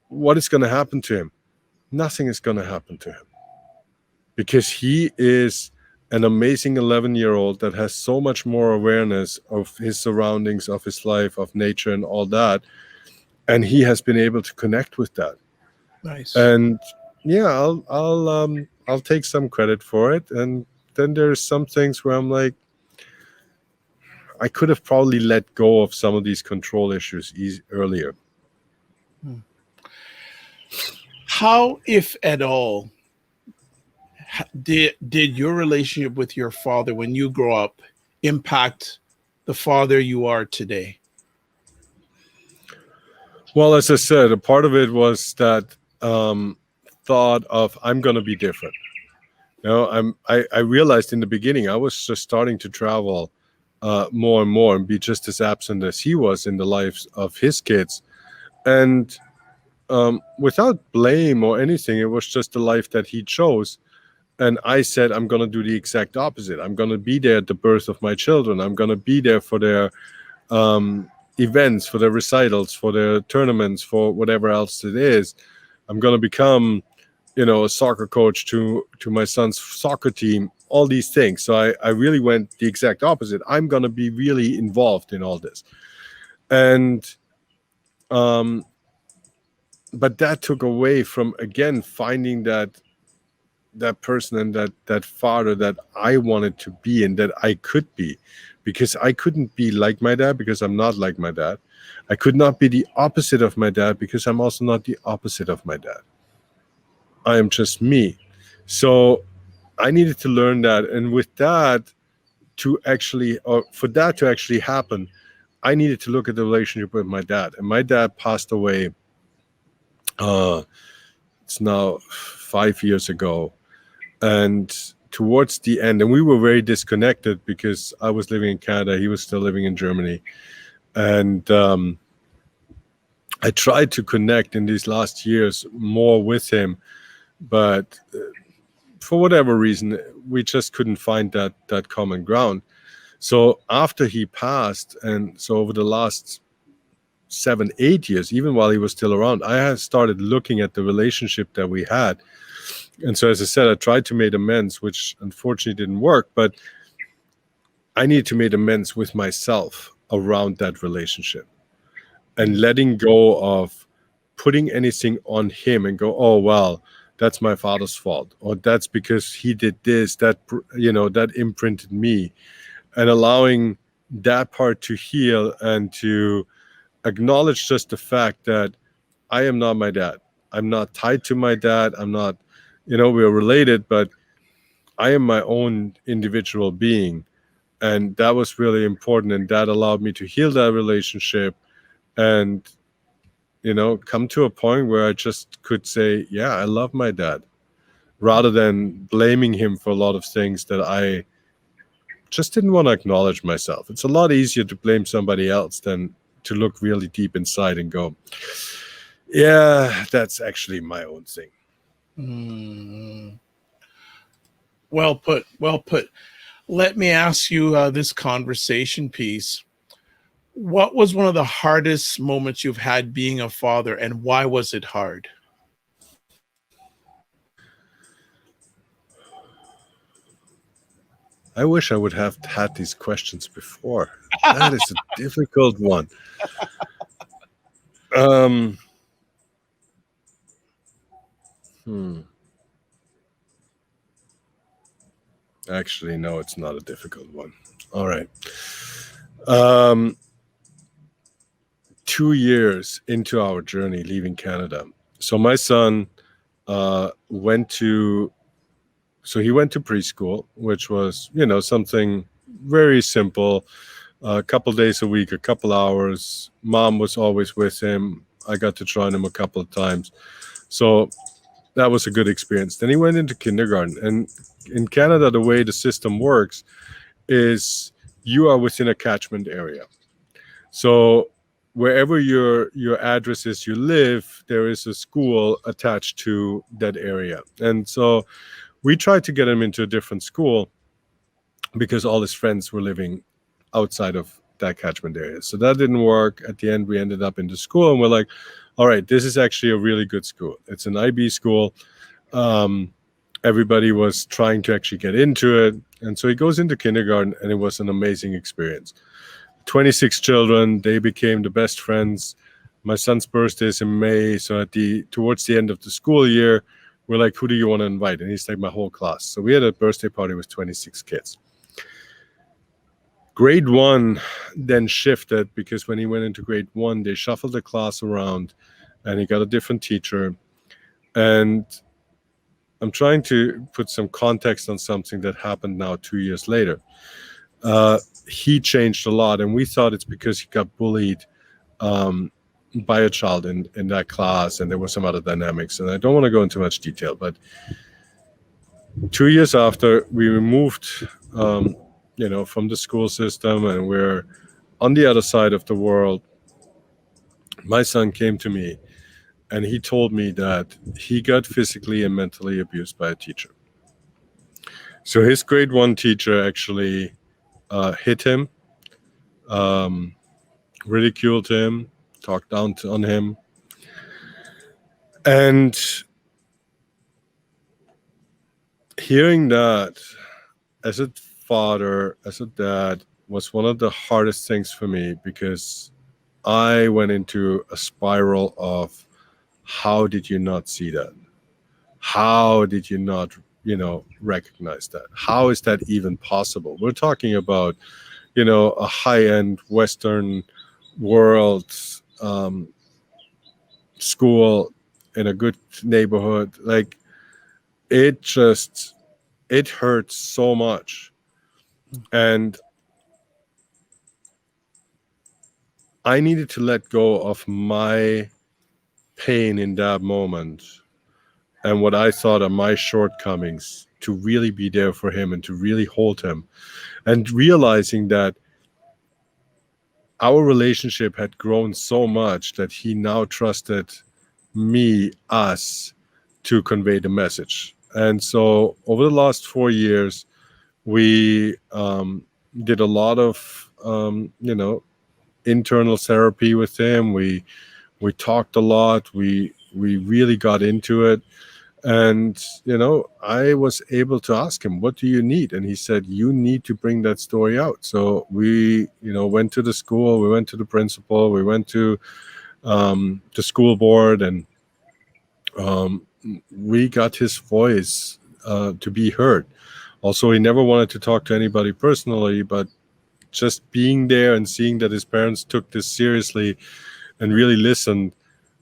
what is going to happen to him? Nothing is going to happen to him, because he is an amazing 11-year-old that has so much more awareness of his surroundings, of his life, of nature and all that. And he has been able to connect with that. Nice. And yeah, I'll take some credit for it. And then there's some things where I'm like, I could have probably let go of some of these control issues earlier. How, if at all, did your relationship with your father when you grow up impact the father you are today? Well, as I said, a part of it was that thought of I'm going to be different. I realized in the beginning I was just starting to travel more and more and be just as absent as he was in the lives of his kids. And without blame or anything, it was just the life that he chose. And I said, I'm going to do the exact opposite. I'm going to be there at the birth of my children. I'm going to be there for their events, for their recitals, for their tournaments, for whatever else it is. I'm going to become, a soccer coach to my son's soccer team, all these things. So I really went the exact opposite. I'm going to be really involved in all this. And, but that took away from, again, finding that person and that father that I wanted to be and that I could be, because I couldn't be like my dad because I'm not like my dad. I could not be the opposite of my dad because I'm also not the opposite of my dad. I am just me. So I needed to learn that. And with that for that to actually happen, I needed to look at the relationship with my dad. And my dad passed away. It's now 5 years ago. And towards the end, and we were very disconnected because I was living in Canada, he was still living in Germany. And I tried to connect in these last years more with him, but for whatever reason, we just couldn't find that common ground. So after he passed, and so over the last 7-8 years, even while he was still around, I had started looking at the relationship that we had. And so, as I said, I tried to make amends, which unfortunately didn't work, but I needed to make amends with myself around that relationship and letting go of putting anything on him and go, oh, well, that's my father's fault, or that's because he did this, that imprinted me, and allowing that part to heal and to acknowledge just the fact that I am not my dad. I'm not tied to my dad. I'm not, we're related, but I am my own individual being. And that was really important. And that allowed me to heal that relationship and, come to a point where I just could say, yeah, I love my dad, rather than blaming him for a lot of things that I just didn't want to acknowledge myself. It's a lot easier to blame somebody else than to look really deep inside and go, yeah, that's actually my own thing. Well put. Let me ask you this conversation piece. What was one of the hardest moments you've had being a father, and why was it hard? I wish I would have had these questions before. That is a difficult one. Actually, no, it's not a difficult one. All right. 2 years into our journey leaving Canada. So my son went to preschool, which was, something very simple. A couple days a week, a couple hours. Mom was always with him. I got to join him a couple of times. So that was a good experience. Then he went into kindergarten. And in Canada, the way the system works is you are within a catchment area. So wherever your address is, you live, there is a school attached to that area. And so we tried to get him into a different school because all his friends were living outside of that catchment area. So that didn't work. At the end, we ended up in the school, and we're like, all right, this is actually a really good school. It's an IB school. Everybody was trying to actually get into it. And so he goes into kindergarten, and it was an amazing experience. 26 children, they became the best friends. My son's birthday is in May. So towards the end of the school year, we're like, who do you want to invite? And he's like, my whole class. So we had a birthday party with 26 kids. Grade 1 then shifted because when he went into grade 1, they shuffled the class around and he got a different teacher. And I'm trying to put some context on something that happened now 2 years later. He changed a lot, and we thought it's because he got bullied by a child in that class, and there were some other dynamics. And I don't want to go into much detail, but 2 years after, we removed from the school system, and we're on the other side of the world. My son came to me and he told me that he got physically and mentally abused by a teacher. So his grade 1 teacher actually hit him, ridiculed him, talked down on him. And hearing that as a father, as a dad, was one of the hardest things for me, because I went into a spiral of, how did you not see that? How did you not, recognize that? How is that even possible? We're talking about, a high-end Western world school in a good neighborhood. Like, it hurts so much. And I needed to let go of my pain in that moment and what I thought are my shortcomings, to really be there for him and to really hold him, and realizing that our relationship had grown so much that he now trusted us to convey the message. And so over the last 4 years, we did a lot of internal therapy with him. We talked a lot. We really got into it. And, I was able to ask him, what do you need? And he said, you need to bring that story out. So we, went to the school, we went to the principal, we went to the school board, and we got his voice to be heard. Also, he never wanted to talk to anybody personally, but just being there and seeing that his parents took this seriously and really listened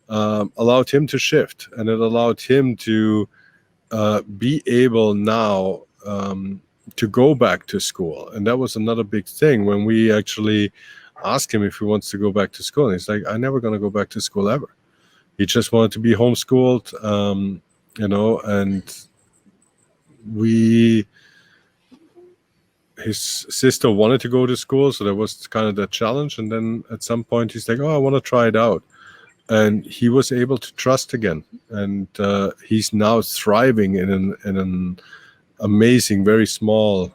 allowed him to shift, and it allowed him to be able now to go back to school. And that was another big thing when we actually asked him if he wants to go back to school. And he's like, I'm never going to go back to school ever. He just wanted to be homeschooled, and his sister wanted to go to school, so that was kind of the challenge. And then at some point he's like, I want to try it out. And he was able to trust again, and he's now thriving in an amazing, very small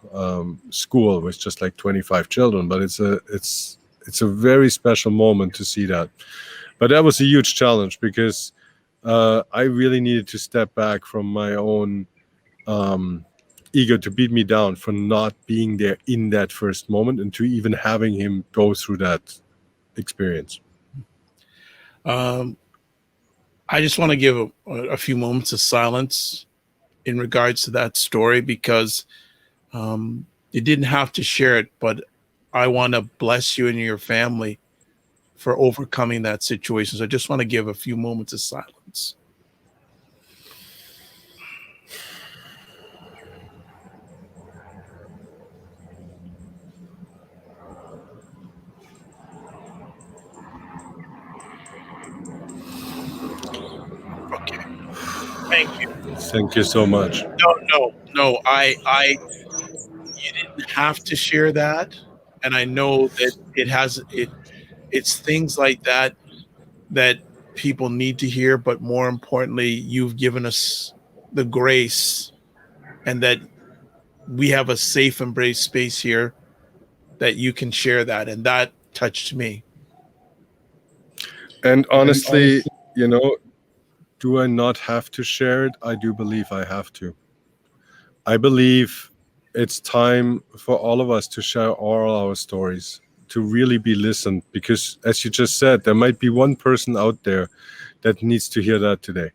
school with just like 25 children. But it's a very special moment to see that. But that was a huge challenge, because I really needed to step back from my own ego to beat me down for not being there in that first moment, and to even having him go through that experience. I just want to give a few moments of silence in regards to that story, because you didn't have to share it, but I want to bless you and your family for overcoming that situation. So I just want to give a few moments of silence. Okay. Thank you. Thank you so much. No. You didn't have to share that. And I know that it's things like that people need to hear, but more importantly, you've given us the grace, and that we have a safe embrace space here that you can share that. And that touched me. And honestly, do I not have to share it? I do believe I have to. I believe it's time for all of us to share all our stories, to really be listened, because as you just said, there might be one person out there that needs to hear that today.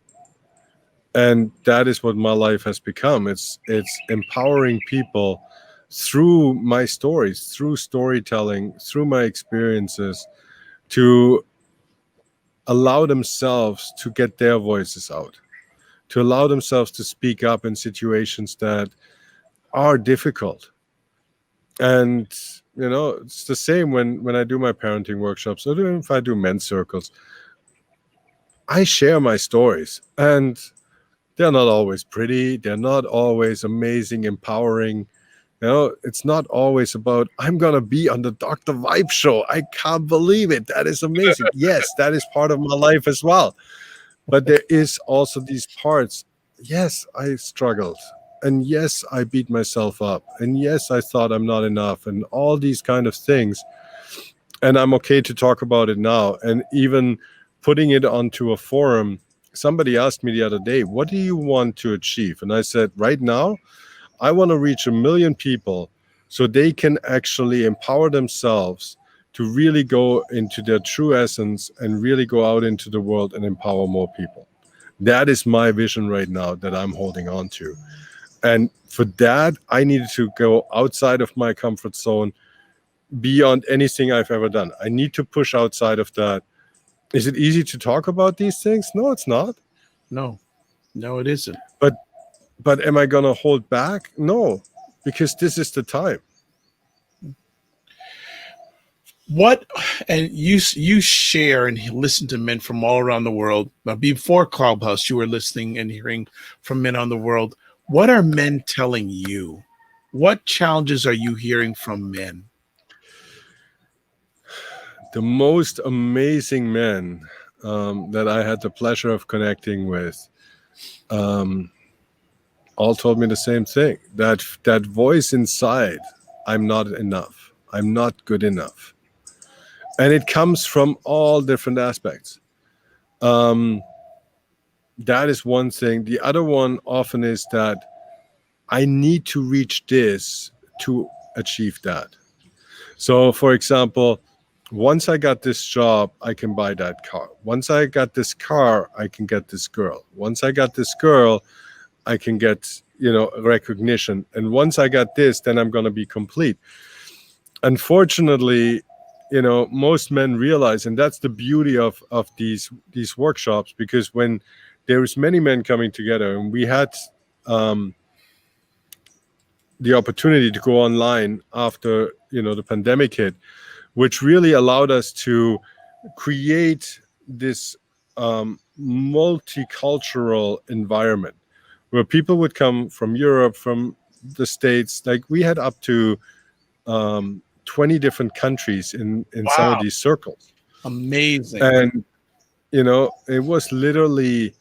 And that is what my life has become. It's empowering people through my stories, through storytelling, through my experiences, to allow themselves to get their voices out, to allow themselves to speak up in situations that are difficult. And it's the same when I do my parenting workshops, or even if I do men's circles. I share my stories, and they're not always pretty, they're not always amazing, empowering. It's not always about, I'm gonna be on the Dr. Vibe show, I can't believe it, that is amazing. Yes, that is part of my life as well. But there is also these parts. Yes, I struggled. And yes, I beat myself up. And yes, I thought I'm not enough and all these kind of things. And I'm okay to talk about it now. And even putting it onto a forum, somebody asked me the other day, what do you want to achieve? And I said, right now, I want to reach 1 million people so they can actually empower themselves to really go into their true essence and really go out into the world and empower more people. That is my vision right now that I'm holding on to. And for that, I needed to go outside of my comfort zone, beyond anything I've ever done. I need to push outside of that. Is it easy to talk about these things? No, it's not. No, it isn't. But am I going to hold back? No, because this is the time. What, and you share and listen to men from all around the world. Now, before Clubhouse, you were listening and hearing from men on the world. What are men telling you? What challenges are you hearing from men? The most amazing men that I had the pleasure of connecting with all told me the same thing. That voice inside, I'm not enough. I'm not good enough. And it comes from all different aspects. That is one thing. The other one often is that I need to reach this to achieve that. So, for example, once I got this job, I can buy that car. Once I got this car, I can get this girl. Once I got this girl, I can get, recognition. And once I got this, then I'm going to be complete. Unfortunately, most men realize, and that's the beauty of these workshops, because when there's many men coming together, and we had the opportunity to go online after the pandemic hit, which really allowed us to create this multicultural environment where people would come from Europe, from the States. Like, we had up to 20 different countries in Wow. some of these circles. Amazing. And it was literally,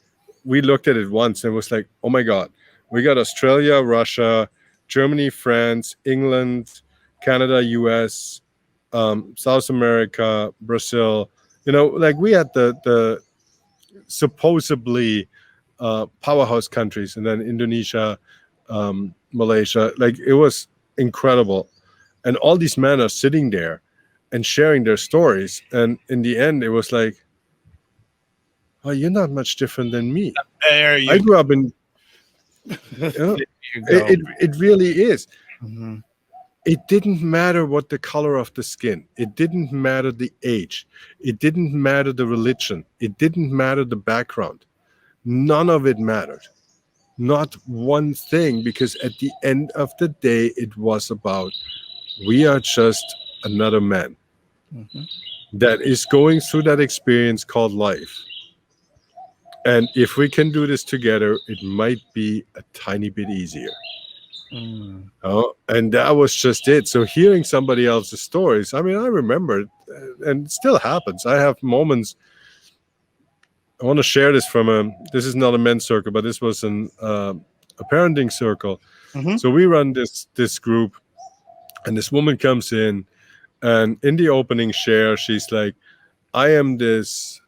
we looked at it once and it was like, oh my God, we got Australia, Russia, Germany, France, England, Canada, US, South America, Brazil. Like, we had the supposedly powerhouse countries, and then Indonesia, Malaysia. Like, it was incredible. And all these men are sitting there and sharing their stories. And in the end, it was like, oh, you're not much different than me. There you I grew up in, go. it really is. Mm-hmm. It didn't matter what the color of the skin. It didn't matter the age. It didn't matter the religion. It didn't matter the background. None of it mattered. Not one thing, because at the end of the day, it was about, we are just another man that is going through that experience called life. And if we can do this together, it might be a tiny bit easier. And that was just it. So hearing somebody else's stories, I mean, I remember it, and it still happens. I have moments. I want to share this this is not a men's circle, but this was a parenting circle. So we run this group, and this woman comes in, and in the opening share, she's like, I am this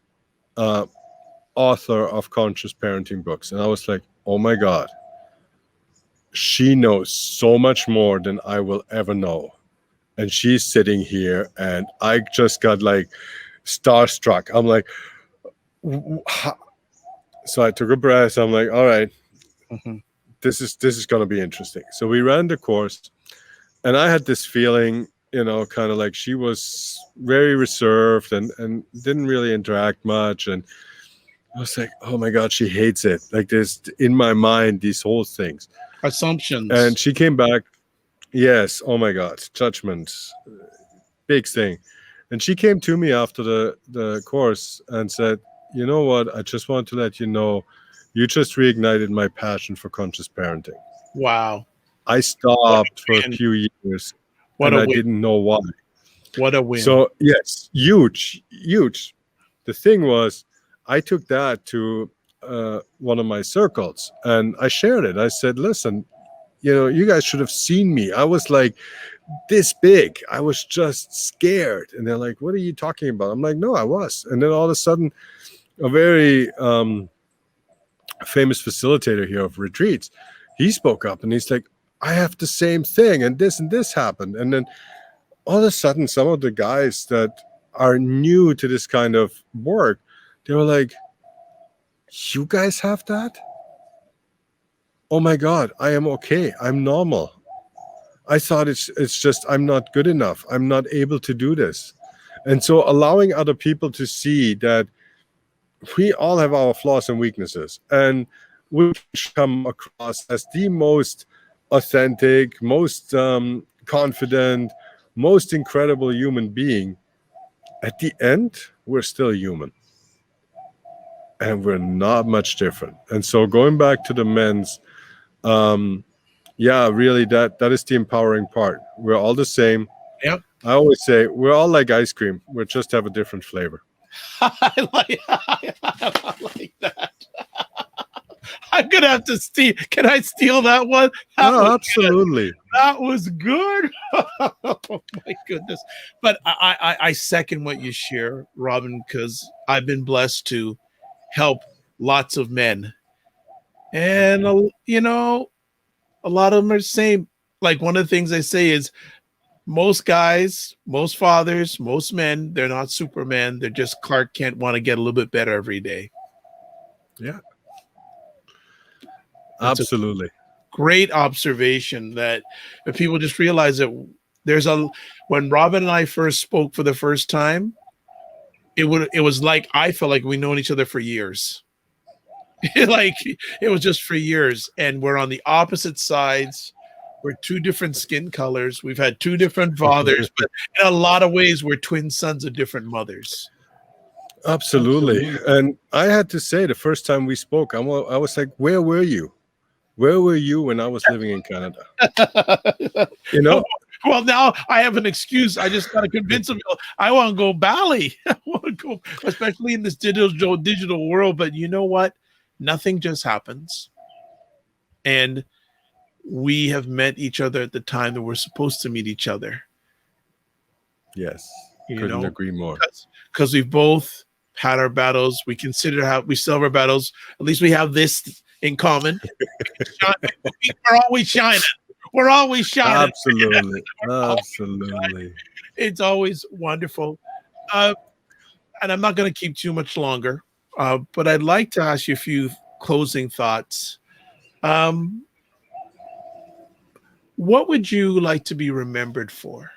author of conscious parenting books. And I was like, oh my God, she knows so much more than I will ever know. And she's sitting here, and I just got like starstruck. I'm like, so I took a breath. I'm like, all right, this is going to be interesting. So we ran the course, and I had this feeling, kind of like she was very reserved and didn't really interact much. And I was like, oh my God, she hates it. Like, there's in my mind these whole things. Assumptions. And she came back. Yes. Oh my God. Judgment. Big thing. And she came to me after the course and said, you know what? I just want to let you know, you just reignited my passion for conscious parenting. Wow. I stopped for a few years and I didn't know why. What a win. So yes, huge. The thing was, I took that to one of my circles and I shared it. I said, listen, you guys should have seen me. I was like this big. I was just scared. And they're like, what are you talking about? I'm like, no, I was. And then all of a sudden, a very famous facilitator here of retreats, he spoke up and he's like, I have the same thing, and this happened. And then all of a sudden, some of the guys that are new to this kind of work, they were like, you guys have that? Oh my God, I am okay. I'm normal. I thought it's just I'm not good enough. I'm not able to do this. And so allowing other people to see that we all have our flaws and weaknesses, and we come across as the most authentic, most confident, most incredible human being. At the end, we're still human. And we're not much different. And so going back to the men's, yeah, really, that is the empowering part. We're all the same. Yep. I always say we're all like ice cream. We just have a different flavor. I like that. I'm gonna have to steal. Can I steal that one? Absolutely. Good. That was good. Oh my goodness! But I second what you share, Robin, because I've been blessed to help lots of men, and a lot of them are the same. Like, one of the things I say is, most guys, most fathers, most men, they're not Superman. They're just Clark Kent, want to get a little bit better every day. Yeah. That's absolutely. Great observation, that if people just realize that when Robin and I first spoke for the first time, it was like I felt like we've known each other for years. Like, it was just for years, and we're on the opposite sides. We're two different skin colors. We've had two different fathers, but in a lot of ways, we're twin sons of different mothers. Absolutely. And I had to say, the first time we spoke, I was like, where were you? Where were you when I was living in Canada? Well, now I have an excuse. I just got to convince them. I want to go Bali. I want to go, especially in this digital world. But you know what? Nothing just happens. And we have met each other at the time that we're supposed to meet each other. Yes. Couldn't agree more. Because we've both had our battles. We still have our battles. At least we have this in common. We're always shining. We're always shining. Absolutely. Absolutely. It's always wonderful. And I'm not going to keep too much longer, but I'd like to ask you a few closing thoughts. What would you like to be remembered for?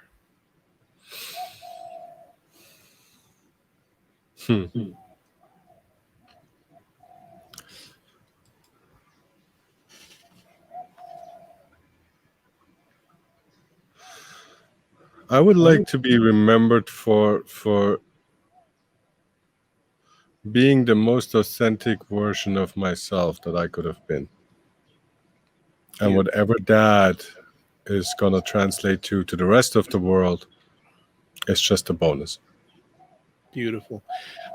I would like to be remembered for being the most authentic version of myself that I could have been. And whatever that is going to translate to the rest of the world, it's just a bonus. Beautiful.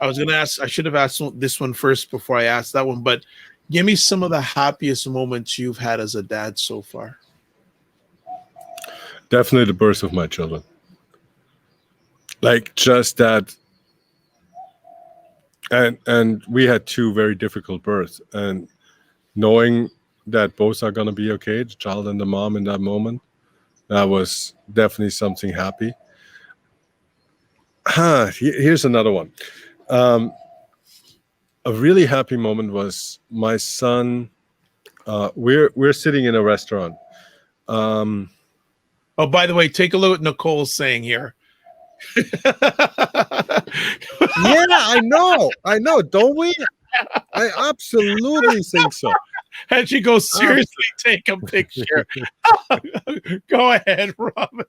I should have asked this one first before I asked that one, but give me some of the happiest moments you've had as a dad so far. Definitely the birth of my children. Like, just that. And we had two very difficult births, and knowing that both are going to be okay, the child and the mom, in that moment, that was definitely something happy. Here's another one. A really happy moment was my son. We're sitting in a restaurant. Oh, by the way, take a look at Nicole's saying here. Yeah, I know. Don't we? I absolutely think so. And she goes, seriously, take a picture. Go ahead, Robin.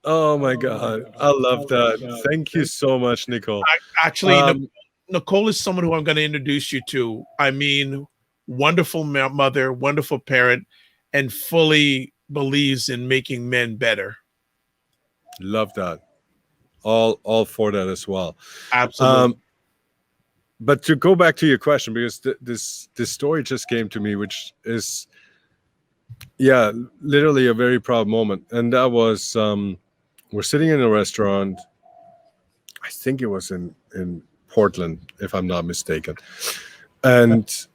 Oh my God, I love that. Thank you so much, Nicole. Actually, Nicole is someone who I'm going to introduce you to. I mean, wonderful mother, wonderful parent, and fully believes in making men better. Love that. All for that as well. Absolutely. But to go back to your question, because this story just came to me, which is Yeah, literally a very proud moment. And that was, we're sitting in a restaurant. I think it was in Portland, if I'm not mistaken. And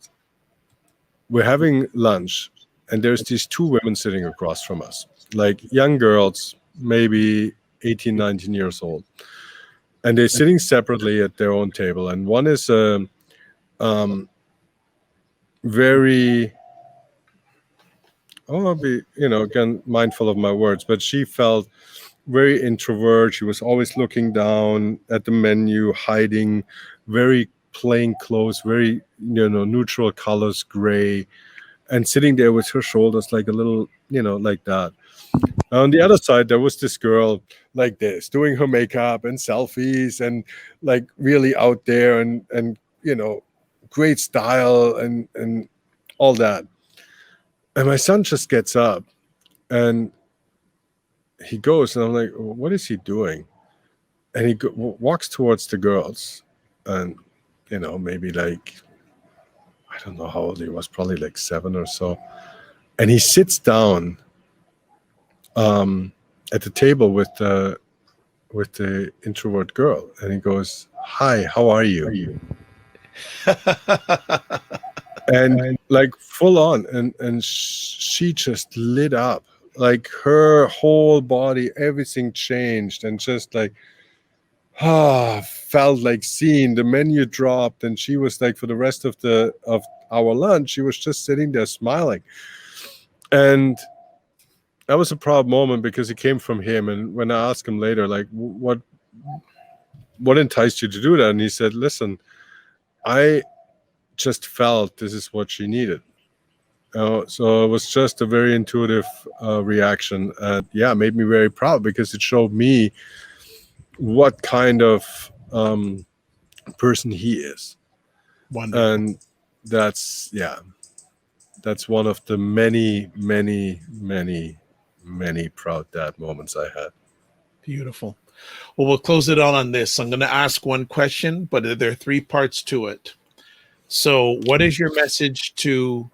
we're having lunch, and there's these two women sitting across from us, like young girls, maybe 18, 19 years old. And they're sitting separately at their own table. And one is a very, I want to be, again, mindful of my words, but she felt very introvert. She was always looking down at the menu, hiding, very plain clothes, very, neutral colors, gray, and sitting there with her shoulders like a little, like that. On the other side, there was this girl like this, doing her makeup and selfies and like really out there and great style and all that. And my son just gets up and he goes, and I'm like, what is he doing? And he walks towards the girls, and maybe like, I don't know how old he was, probably like 7 or so. And he sits down at the table with the introvert girl, and he goes, "Hi, how are you?" And like full on, and she just lit up, like her whole body, everything changed, and just like felt like seen. The menu dropped, and she was like, for the rest of our lunch, she was just sitting there smiling. And that was a proud moment because it came from him. And when I asked him later, like, what enticed you to do that? And he said, listen, I just felt this is what she needed. So it was just a very intuitive reaction. And yeah, it made me very proud because it showed me what kind of person he is. Wonderful. And that's one of the many, many, many, many proud dad moments I had. Beautiful. Well, we'll close it out on this. I'm going to ask one question, but there are 3 parts to it. So what is your message to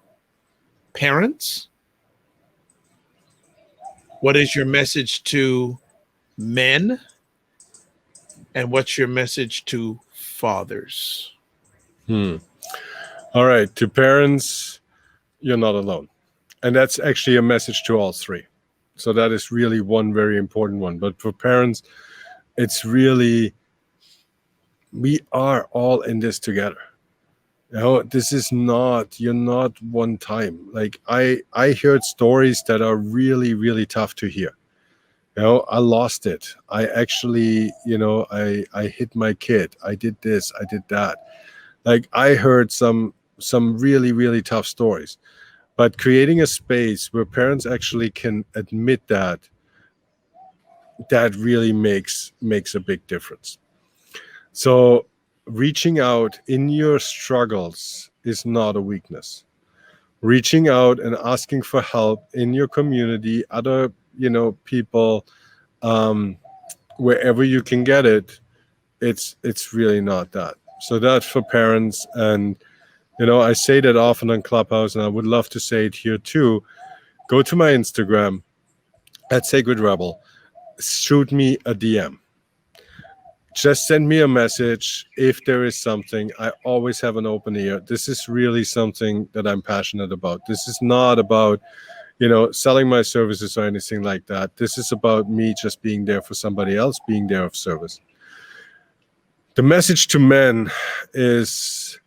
parents? What is your message to men? And what's your message to fathers? All right. To parents, you're not alone. And that's actually a message to all 3. So that is really one very important one. But for parents, it's really, we are all in this together. This is not, you're not one time. Like I heard stories that are really, really tough to hear. I lost it. I actually, I hit my kid. I did this, I did that. Like I heard some really, really tough stories. But creating a space where parents actually can admit that really makes a big difference. So reaching out in your struggles is not a weakness. Reaching out and asking for help in your community, other, people, wherever you can get it, it's really not that. So that's for parents. And, I say that often on Clubhouse, and I would love to say it here too. Go to my Instagram at Sacred Rebel. Shoot me a DM. Just send me a message if there is something. I always have an open ear. This is really something that I'm passionate about. This is not about, selling my services or anything like that. This is about me just being there for somebody else, being there of service. The message to men is,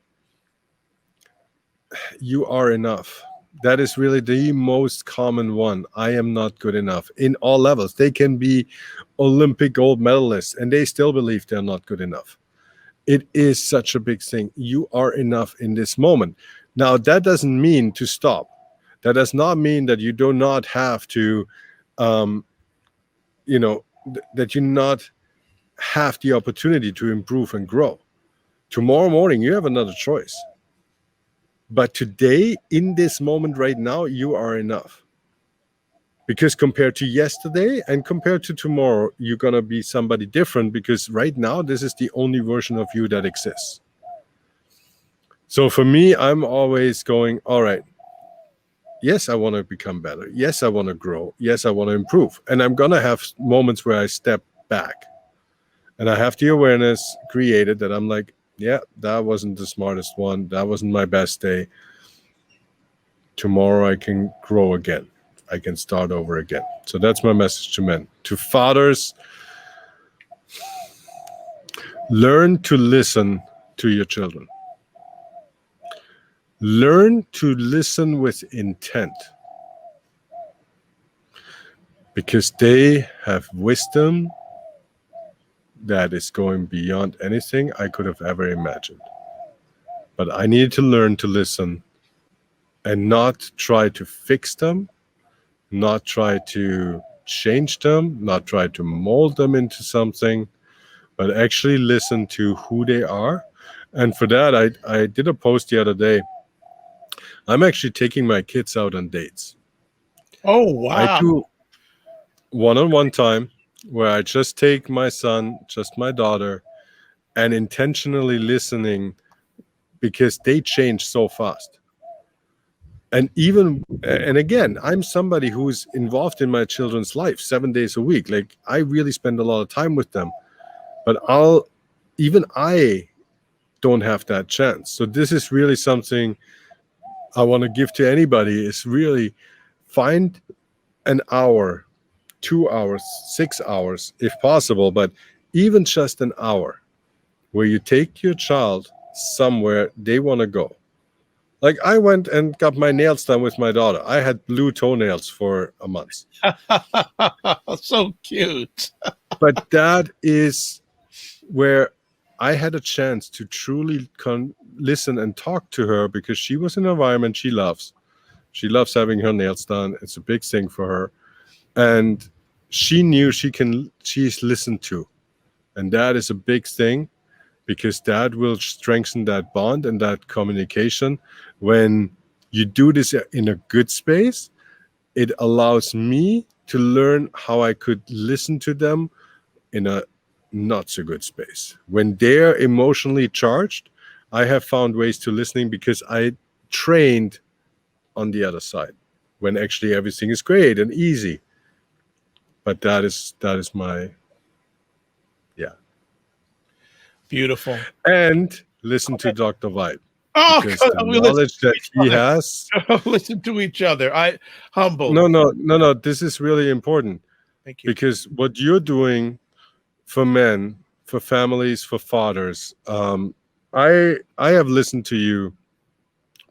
you are enough. That is really the most common one. I am not good enough in all levels. They can be Olympic gold medalists and they still believe they're not good enough. It is such a big thing. You are enough in this moment. Now, that doesn't mean to stop. That does not mean that you do not have to, that you not have the opportunity to improve and grow. Tomorrow morning, you have another choice. But today, in this moment right now, you are enough. Because compared to yesterday and compared to tomorrow, you're going to be somebody different because right now, this is the only version of you that exists. So for me, I'm always going, all right, Yes, I want to become better. Yes, I want to grow. Yes, I want to improve. And I'm going to have moments where I step back. And I have the awareness created that I'm like, yeah, that wasn't the smartest one. That wasn't my best day. Tomorrow I can grow again. I can start over again. So that's my message to men. To fathers, learn to listen to your children. Learn to listen with intent. Because they have wisdom that is going beyond anything I could have ever imagined. But I needed to learn to listen and not try to fix them, not try to change them, not try to mold them into something, but actually listen to who they are. And for that, I did a post the other day. I'm actually taking my kids out on dates. Oh, wow. I do one-on-one time where I just take my son, just my daughter, and intentionally listening because they change so fast. And again, I'm somebody who's involved in my children's life 7 days a week. Like, I really spend a lot of time with them, but I don't have that chance. So this is really something I want to give to anybody, is really find an hour, 2 hours, 6 hours, if possible, but even just an hour where you take your child somewhere they want to go. Like, I went and got my nails done with my daughter. I had blue toenails for a month. So cute. But that is where I had a chance to truly listen and talk to her, because she was in an environment she loves. She loves having her nails done. It's a big thing for her. And she knew she's listened to. And that is a big thing, because that will strengthen that bond and that communication. When you do this in a good space, it allows me to learn how I could listen to them in a not so good space. When they're emotionally charged, I have found ways to listening because I trained on the other side, when actually everything is great and easy. But that is my, yeah. Beautiful. And listen to Dr. Vibe. Oh, because the knowledge that he has. Listen to each other. Humble. No. This is really important. Thank you. Because what you're doing for men, for families, for fathers, I have listened to you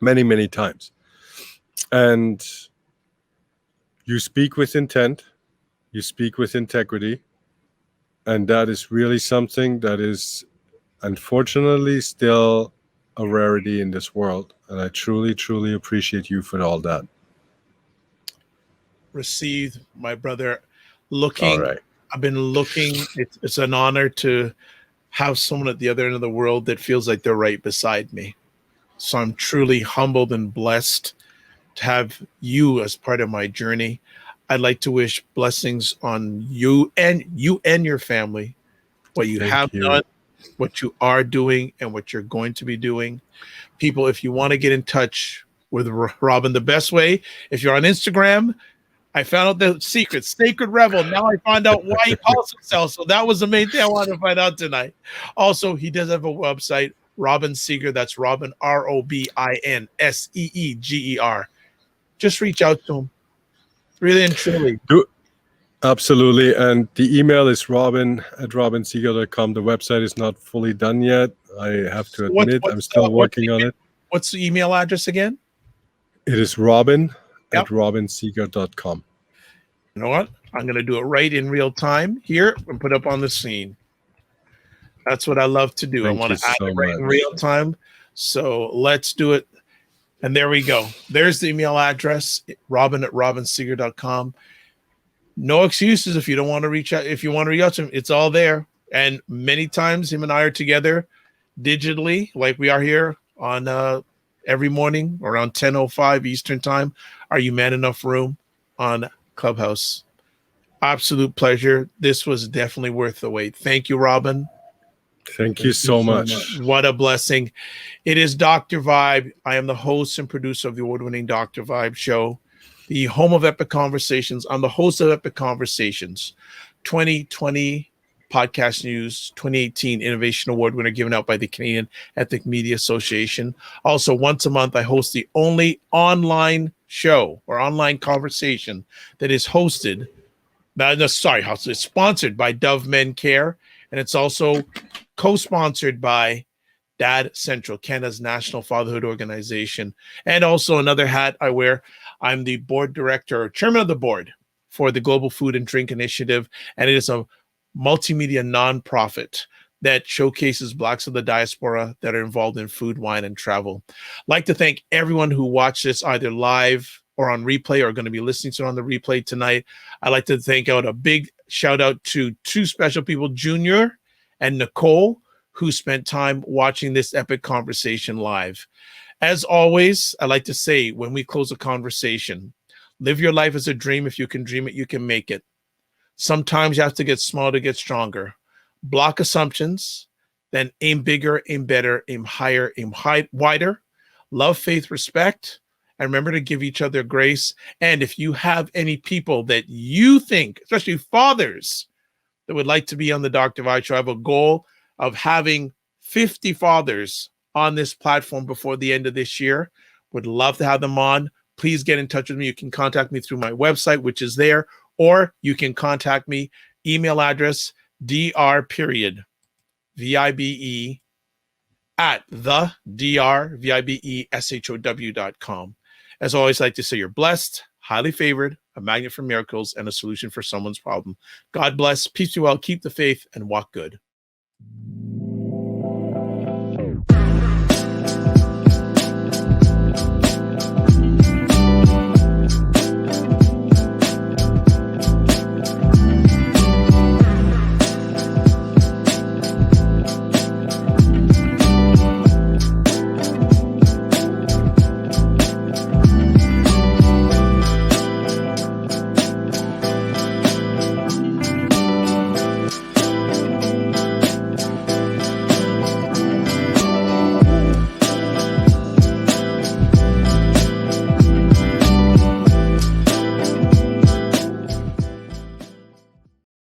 many, many times. And you speak with intent. You speak with integrity. And that is really something that is unfortunately still a rarity in this world. And I truly, truly appreciate you for all that. Received, my brother. Looking, all right. I've been looking. It's an honor to have someone at the other end of the world that feels like they're right beside me. So I'm truly humbled and blessed to have you as part of my journey. I'd like to wish blessings on you and your family, what you have done, what you are doing, and what you're going to be doing. People, if you want to get in touch with Robin, the best way, if you're on Instagram, I found out the secret, Sacred Rebel. Now I found out why he calls himself. So that was the main thing I wanted to find out tonight. Also, he does have a website, Robin Seeger. That's Robin, ROBINSEEGER. Just reach out to him. Really and truly. Absolutely. And the email is robin@robinseeger.com. The website is not fully done yet. I have to admit, I'm still working on it. What's the email address again? It is robin@robinseeger.com. You know what? I'm going to do it right in real time here and put up on the scene. That's what I love to do. I want to add it right in real time. So let's do it. And there we go. There's the email address, robin@robinseeger.com. No excuses if you don't want to reach out. If you want to reach out to him, it's all there. And many times him and I are together digitally, like we are here on every morning around 10:05 Eastern time. Are You Man Enough Room on Clubhouse. Absolute pleasure. This was definitely worth the wait. Thank you, Robin. Thank you so much. What a blessing. It is Dr. Vibe. I am the host and producer of the award-winning Dr. Vibe show. the home of Epic Conversations. I'm the host of Epic Conversations, 2020 Podcast News 2018 Innovation Award winner given out by the Canadian Ethnic Media Association. Also, once a month, I host the only online show or online conversation that is hosted, it's sponsored by Dove Men Care, and it's also co-sponsored by Dad Central, Canada's national fatherhood organization. And also another hat I wear, I'm the board director or chairman of the board for the Global Food and Drink Initiative, and it is a multimedia nonprofit that showcases Blacks of the diaspora that are involved in food, wine, and travel. I'd like to thank everyone who watched this either live or on replay or going to be listening to it on the replay tonight. I'd like to thank out a big shout out to two special people, Junior and Nicole, who spent time watching this epic conversation live. As always, I like to say when we close a conversation, live your life as a dream. If you can dream it, you can make it. Sometimes you have to get small to get stronger. Block assumptions, then aim bigger, aim better, aim higher, aim wider. Love, faith, respect, and remember to give each other grace. And if you have any people that you think, especially fathers, that would like to be on the Dr. Vibe Show, I have a goal of having 50 fathers on this platform before the end of this year. Would love to have them on. Please get in touch with me. You can contact me through my website, which is there, or you can contact me, email address, dr.vibe at thedrvibeshow.com. As always, I like to say you're blessed, highly favored, a magnet for miracles, and a solution for someone's problem. God bless, peace be well, keep the faith, and walk good.